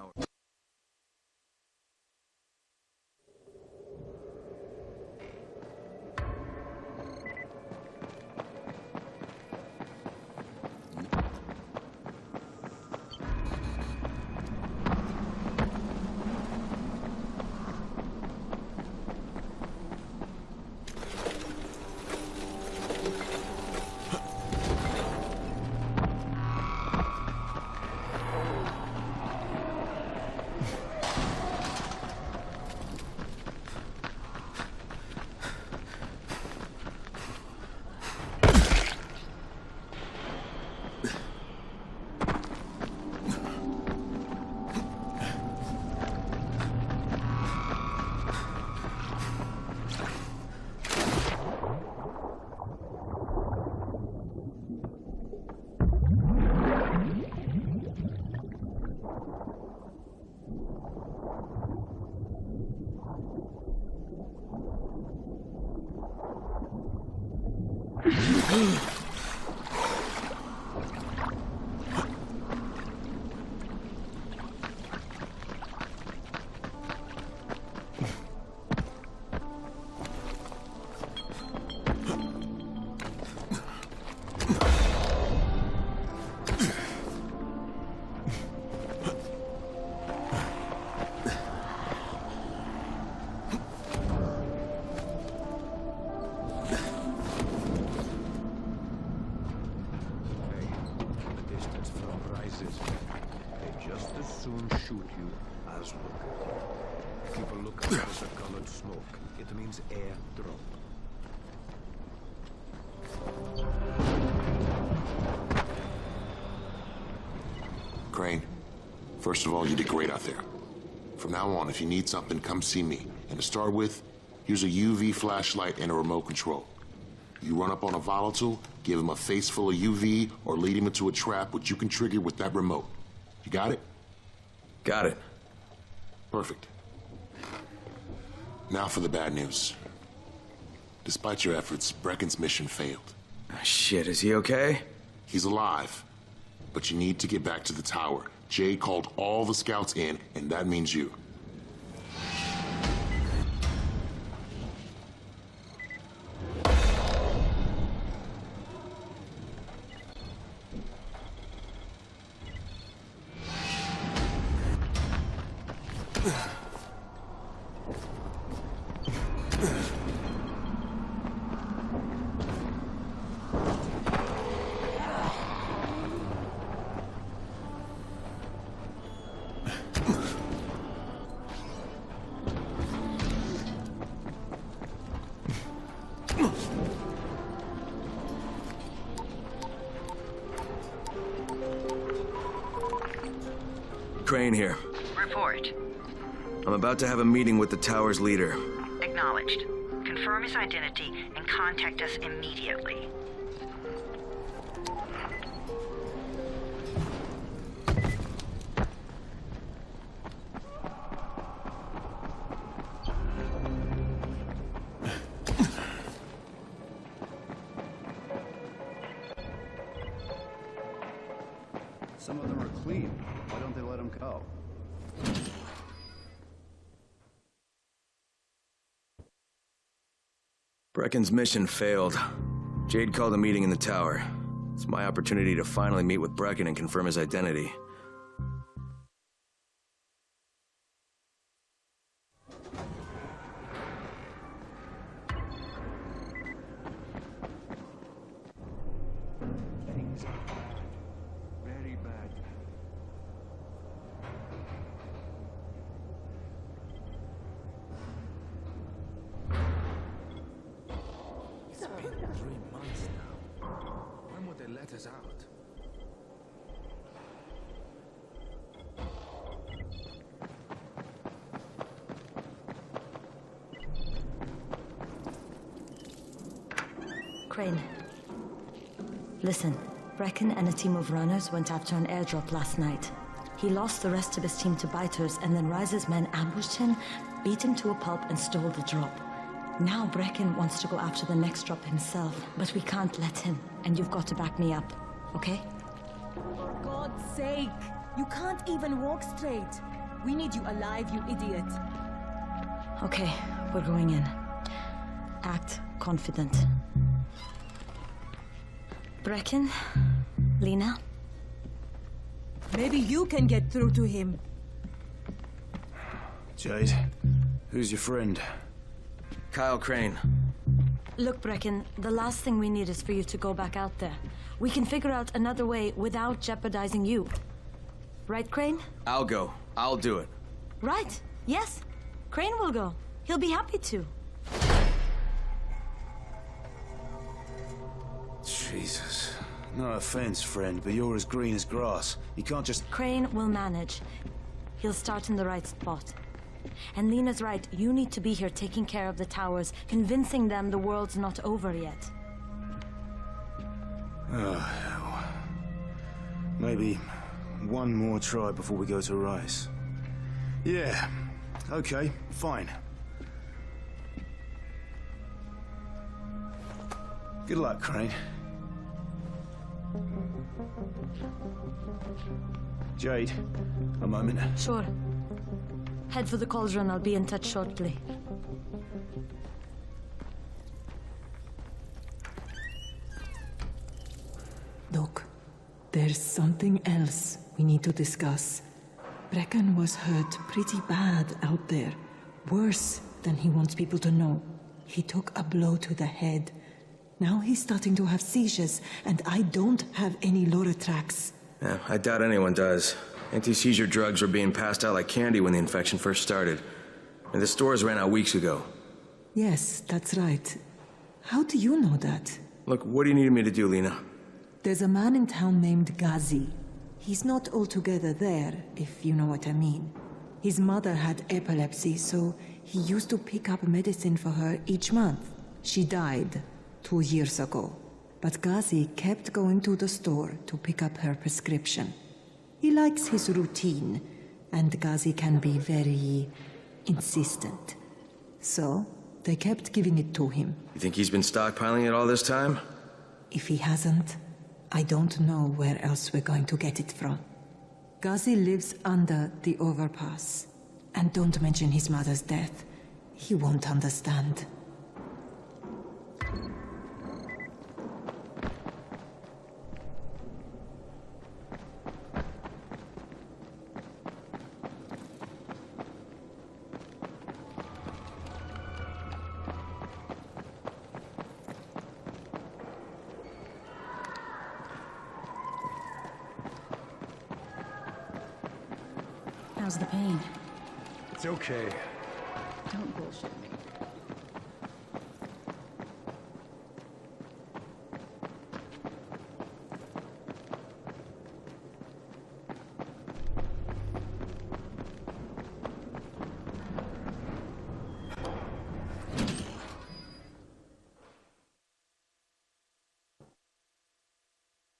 S19: Crane, first of all, you did great out there. From now on, if you need something, come see me. And to start with, here's a UV flashlight and a remote control. You run up on a volatile, give him a face full of UV, or lead him into a trap which you can trigger with that remote. You got it?
S5: Got it.
S19: Perfect. Now for the bad news. Despite your efforts, Brecken's mission failed.
S5: Shit, is he okay?
S19: He's alive. But you need to get back to the tower. Jade called all the scouts in, and that means you.
S5: Crane here.
S3: Report.
S5: I'm about to have a meeting with the tower's leader.
S3: Acknowledged. Confirm his identity and contact us immediately.
S23: Some of them are clean. Why don't they let them go?
S5: Brecken's mission failed. Jade called a meeting in the tower. It's my opportunity to finally meet with Brecken and confirm his identity.
S21: Things are bad. Very bad. It's been 3 months now. When would they let us out?
S14: Crane. Listen, Brecken and a team of runners went after an airdrop last night. He lost the rest of his team to biters, and then Rise's men ambushed him, beat him to a pulp, and stole the drop. Now Brecken wants to go after the next drop himself, but we can't let him, and you've got to back me up, okay?
S1: For God's sake! You can't even walk straight. We need you alive, you idiot.
S14: Okay, we're going in. Act confident. Brecken? Lena?
S1: Maybe you can get through to him.
S17: Jade, who's your friend?
S5: Kyle Crane.
S14: Look, Brecken, the last thing we need is for you to go back out there. We can figure out another way without jeopardizing you. Right, Crane?
S5: I'll go. I'll do it.
S14: Right. Yes. Crane will go. He'll be happy to.
S17: Jesus. No offense, friend, but you're as green as grass. You can't just...
S14: Crane will manage. He'll start in the right spot. And Lena's right. You need to be here taking care of the towers, convincing them the world's not over yet.
S17: Oh, hell. Maybe one more try before we go to Rice. Yeah. Okay, fine. Good luck, Crane. Jade, a moment.
S14: Sure. Head for the cauldron. I'll be in touch shortly.
S2: Doc, there's something else we need to discuss. Brecken was hurt pretty bad out there. Worse than he wants people to know. He took a blow to the head. Now he's starting to have seizures, and I don't have any Loratrax.
S5: Yeah, I doubt anyone does. Anti-seizure drugs were being passed out like candy when the infection first started. And the stores ran out weeks ago.
S2: Yes, that's right. How do you know that?
S5: Look, what do you need me to do, Lena?
S2: There's a man in town named Ghazi. He's not altogether there, if you know what I mean. His mother had epilepsy, so he used to pick up medicine for her each month. She died 2 years ago. But Ghazi kept going to the store to pick up her prescription. He likes his routine, and Ghazi can be very insistent. So, they kept giving it to him.
S5: You think he's been stockpiling it all this time?
S2: If he hasn't, I don't know where else we're going to get it from. Ghazi lives under the overpass. And don't mention his mother's death. He won't understand.
S9: How's the pain?
S11: It's okay.
S9: Don't bullshit me.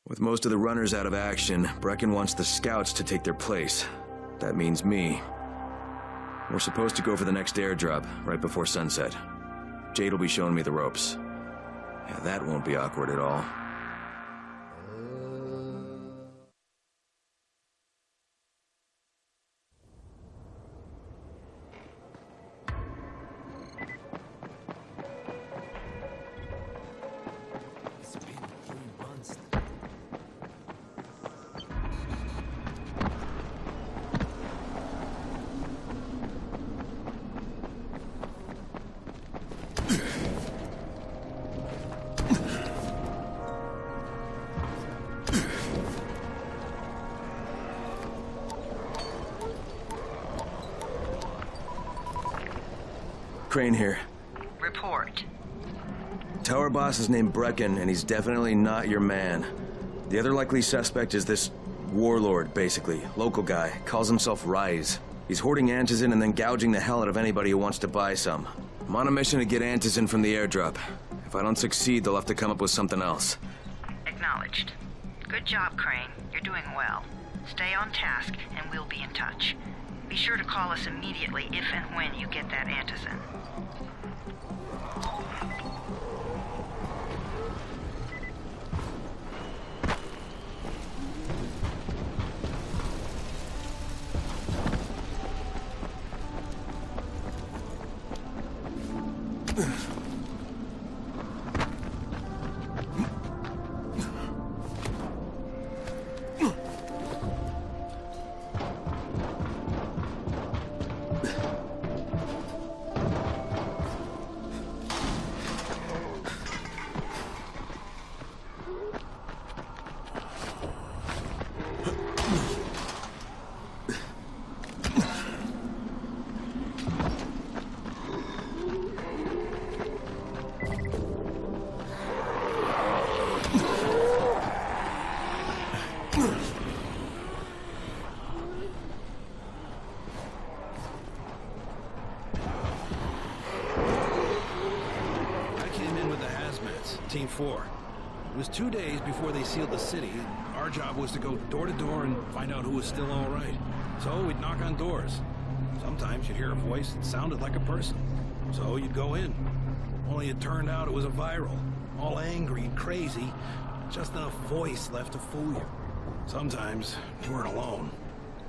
S5: With most of the runners out of action, Brecken wants the scouts to take their place. That means me. We're supposed to go for the next airdrop, right before sunset. Jade will be showing me the ropes. Yeah, that won't be awkward at all. Crane here.
S3: Report.
S5: Tower boss is named Brecken, and he's definitely not your man. The other likely suspect is this warlord, basically. Local guy. Calls himself Rise. He's hoarding antizin and then gouging the hell out of anybody who wants to buy some. I'm on a mission to get antizin from the airdrop. If I don't succeed, they'll have to come up with something else.
S3: Acknowledged. Good job, Crane. You're doing well. Stay on task, and we'll be in touch. Be sure to call us immediately if and when you get that antizin.
S21: Team 4. It was 2 days before they sealed the city, and our job was to go door to door and find out who was still all right. So we'd knock on doors. Sometimes you'd hear a voice that sounded like a person. So you'd go in. Only it turned out it was a viral. All angry and crazy. Just enough voice left to fool you. Sometimes you weren't alone.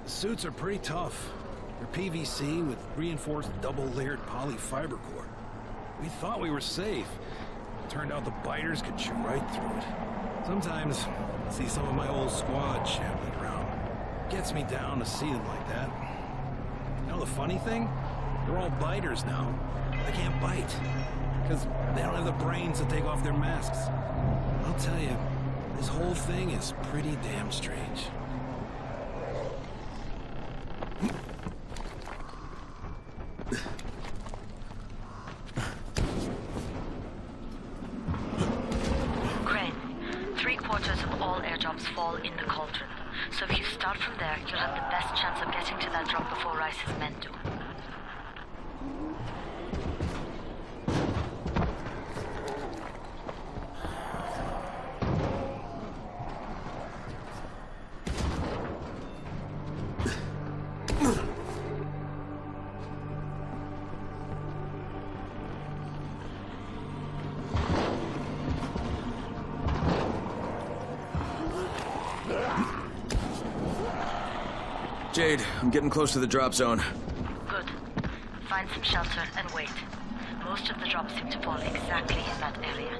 S21: The suits are pretty tough. They're PVC with reinforced double-layered polyfiber core. We thought we were safe. Turned out the biters could chew right through it. Sometimes I see some of my old squad shambling around. Gets me down to see them like that. You know the funny thing? They're all biters now. They can't bite. Because they don't have the brains to take off their masks. I'll tell you, this whole thing is pretty damn strange.
S14: Fall in the cauldron. So if you start from there, you'll have the best chance of getting to that drop before Rice's men do.
S5: Jade, I'm getting close to the drop zone.
S14: Good. Find some shelter and wait. Most of the drops seem to fall exactly in that area.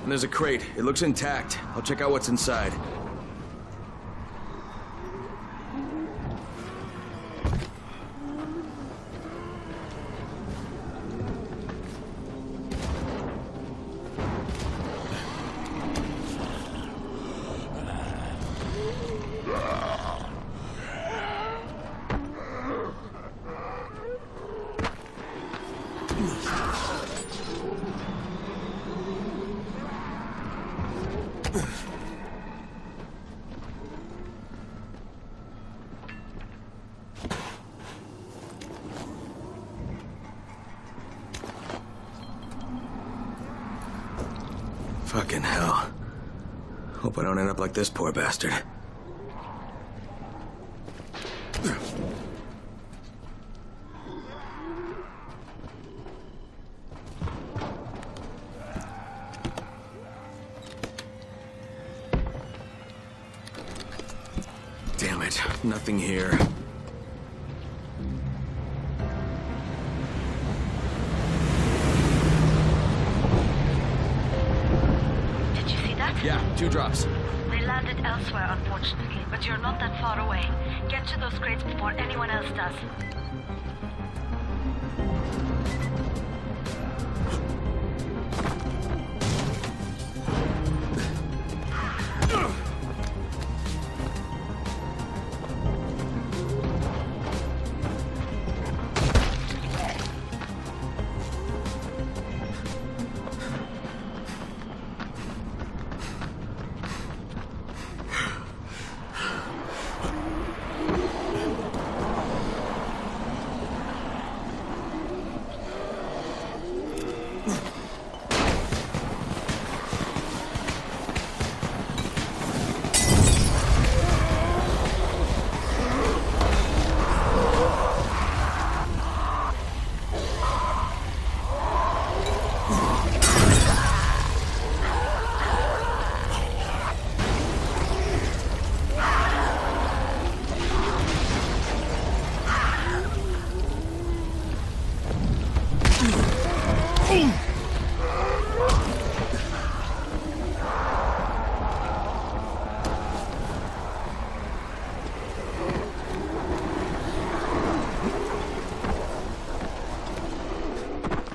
S5: And there's a crate. It looks intact. I'll check out what's inside. Fucking hell. Hope I don't end up like this poor bastard. Damn it, nothing here. Yeah, 2 drops.
S14: They landed elsewhere, unfortunately, but you're not that far away. Get to those crates before anyone else does.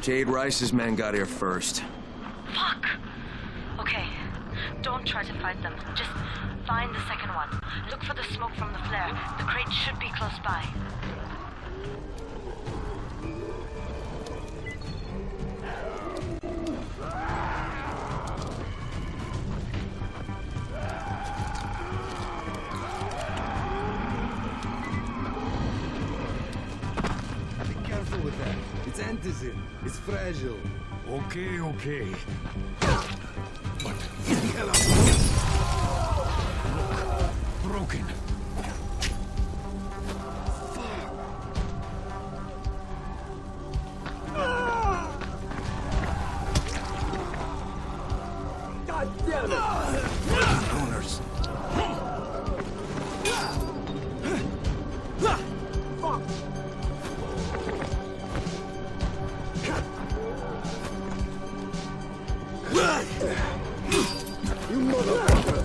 S5: Jade Rice's men got here first.
S14: Fuck! Okay, don't try to fight them. Just find the second one. Look for the smoke from the flare. The crate should be close by.
S15: Be careful with that. It's antizin. It's fragile.
S11: Okay, okay. What the hell Look. Broken.
S15: God damn it!
S11: Owners.
S15: Fuck! You motherfucker!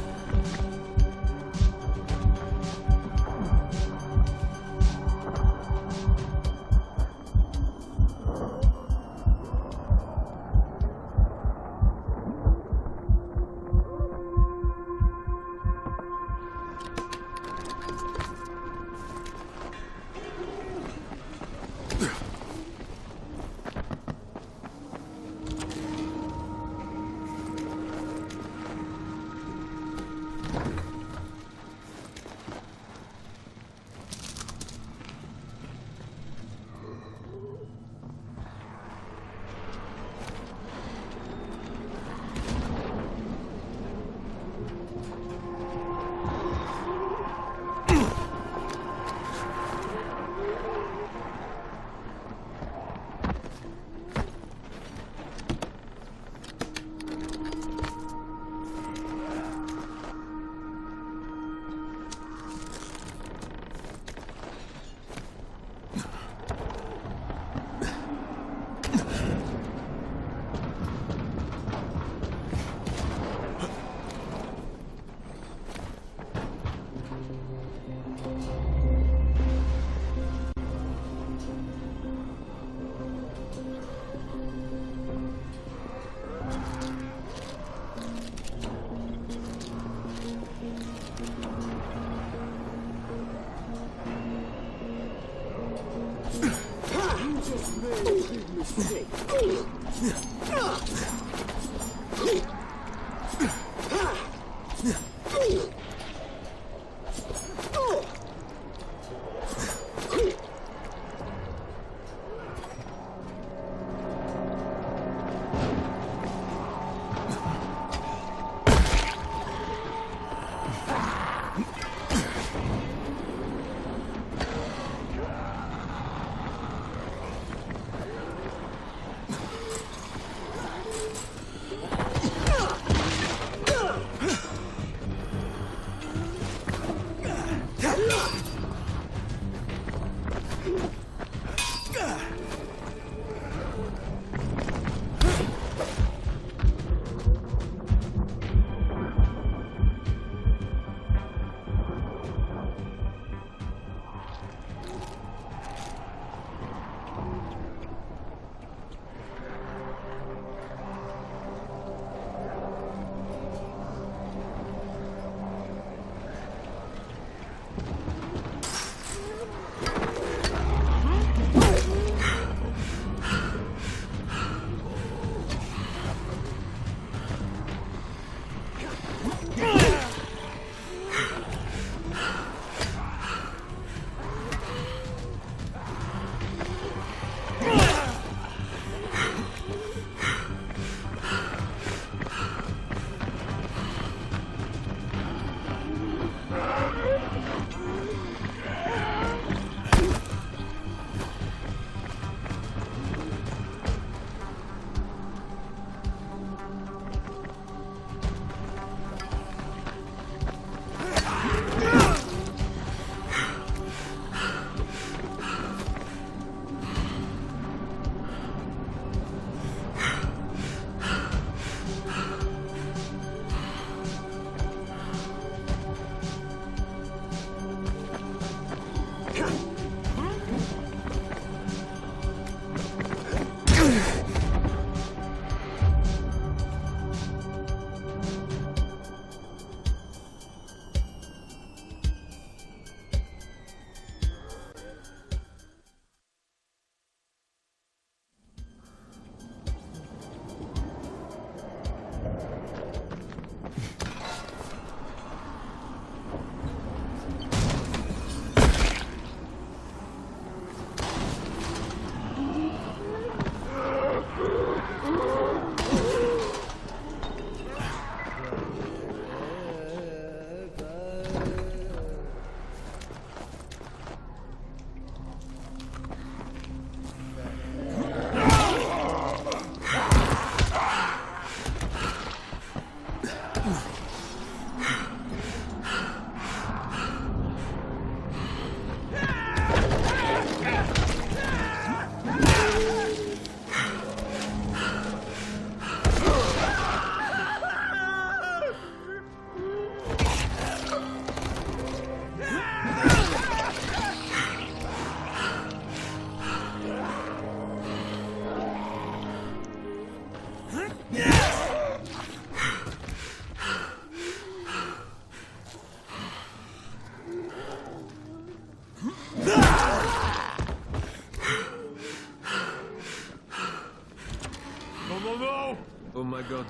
S11: Oh my god,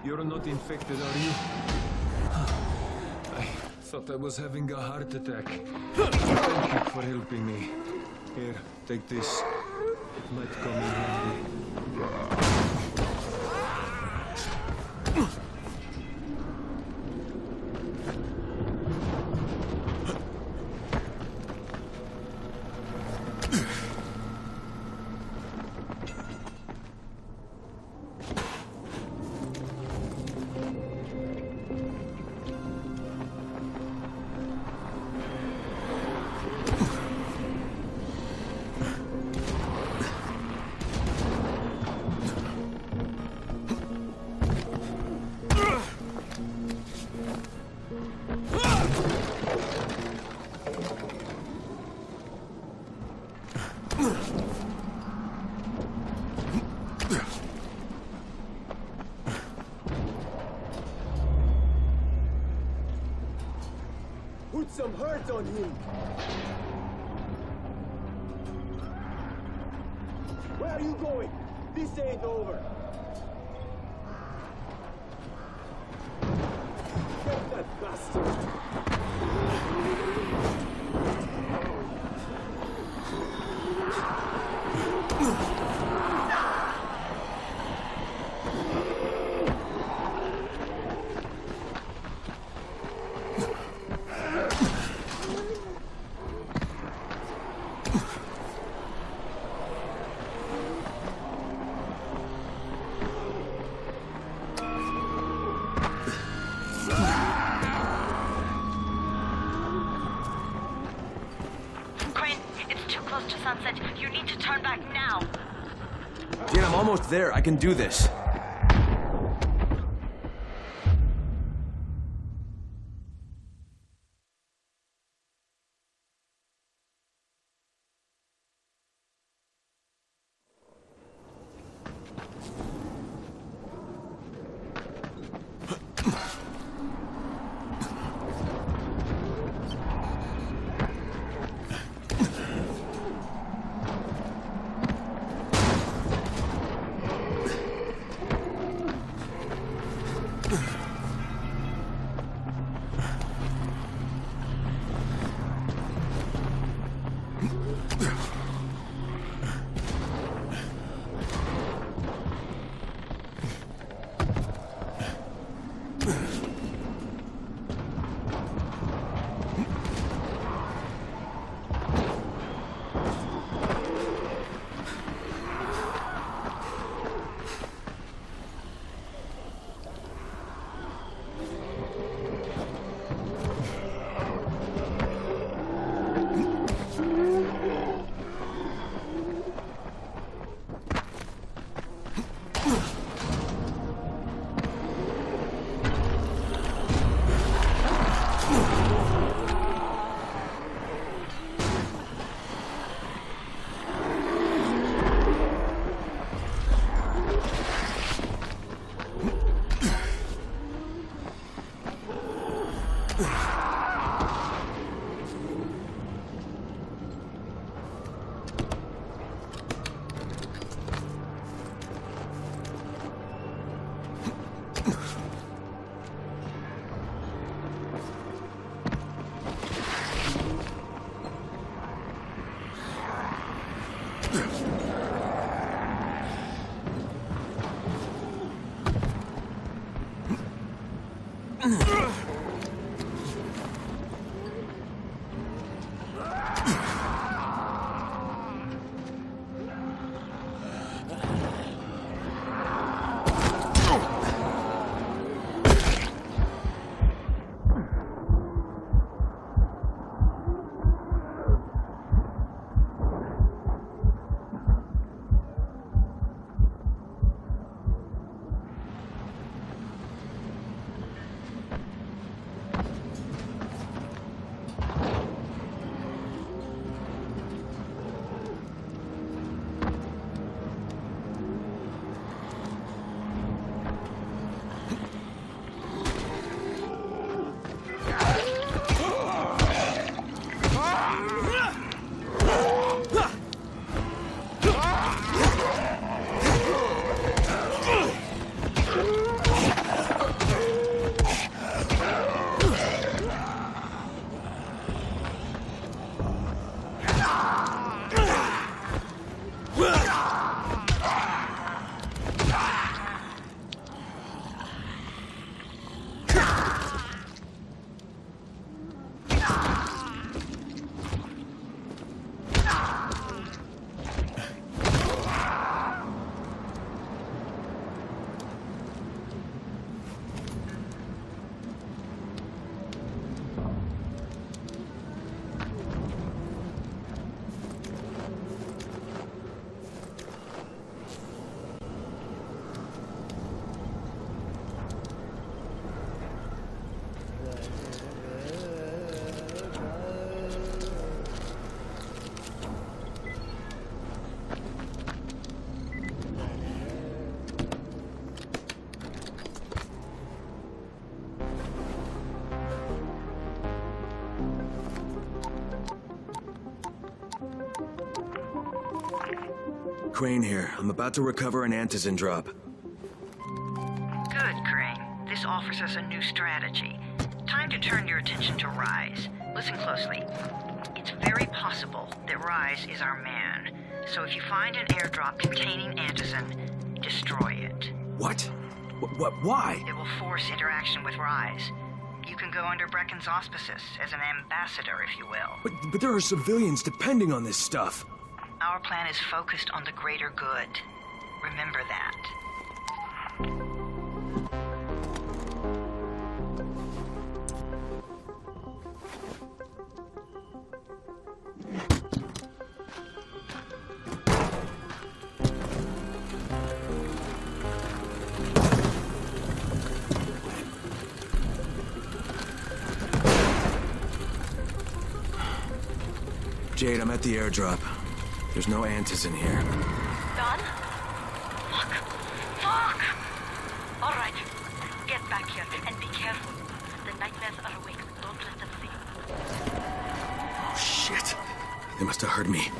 S11: you're not infected, are you? I thought I was having a heart attack. Thank you for helping me. Here, take this. It might come in handy.
S13: Put some hurt on him! Where are you going? This ain't over. Get that bastard.
S14: Sunset, you need to turn back now.
S5: Jane, I'm almost there. I can do this. Crane here. I'm about to recover an antizin drop.
S3: Good, Crane. This offers us a new strategy. Time to turn your attention to Rise. Listen closely. It's very possible that Rise is our man. So if you find an airdrop containing antizin, destroy it.
S5: What? Why?
S3: It will force interaction with Rise. You can go under Brecken's auspices as an ambassador, if you will.
S5: But there are civilians depending on this stuff.
S3: Our plan is focused on the greater good. Remember that.
S5: Jade, I'm at the airdrop. There's no antizin here.
S14: Done? Fuck! All right. Get back here and be careful. The nightmares are awake. Don't let them see you.
S5: Oh, shit. They must have heard me.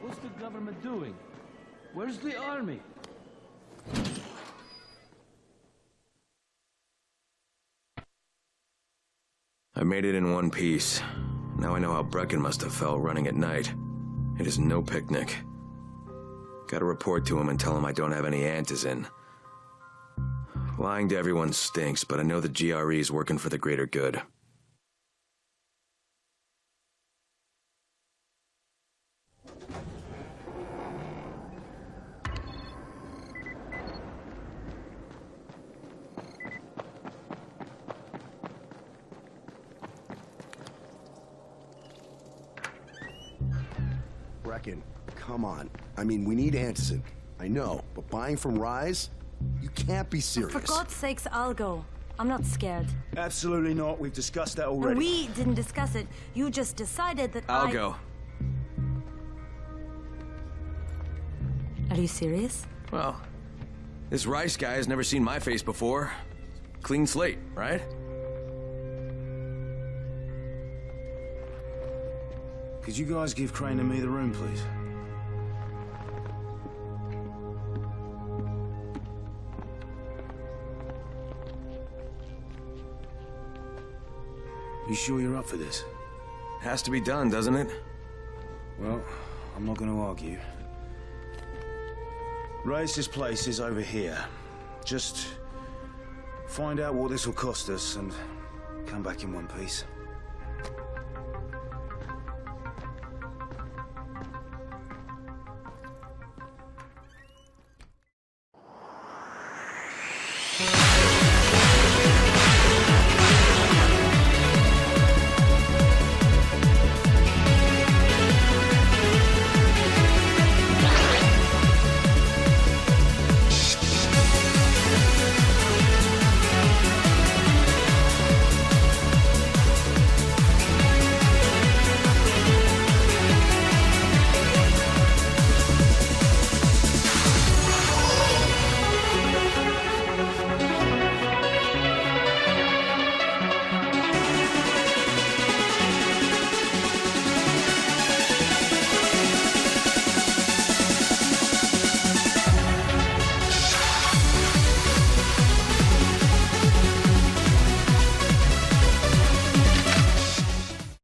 S4: What's the government doing? Where's the army?
S5: I made it in one piece. Now I know how Brecken must have felt running at night. It is no picnic. Gotta report to him and tell him I don't have any antizin. Lying to everyone stinks, but I know the GRE is working for the greater good.
S10: Brecken, come on. I mean, we need antizin. I know, but buying from Rise? You can't be serious.
S14: For God's sakes, I'll go. I'm not scared.
S17: Absolutely not. We've discussed that already.
S14: We didn't discuss it. You just decided that
S5: I'll go.
S14: Are you serious?
S5: Well, this Rice guy has never seen my face before. Clean slate, right?
S17: Could you guys give Crane and me the room, please? You sure you're up for this?
S5: Has to be done, doesn't it?
S17: Well, I'm not going to argue. Race's place is over here. Just find out what this will cost us and come back in one piece.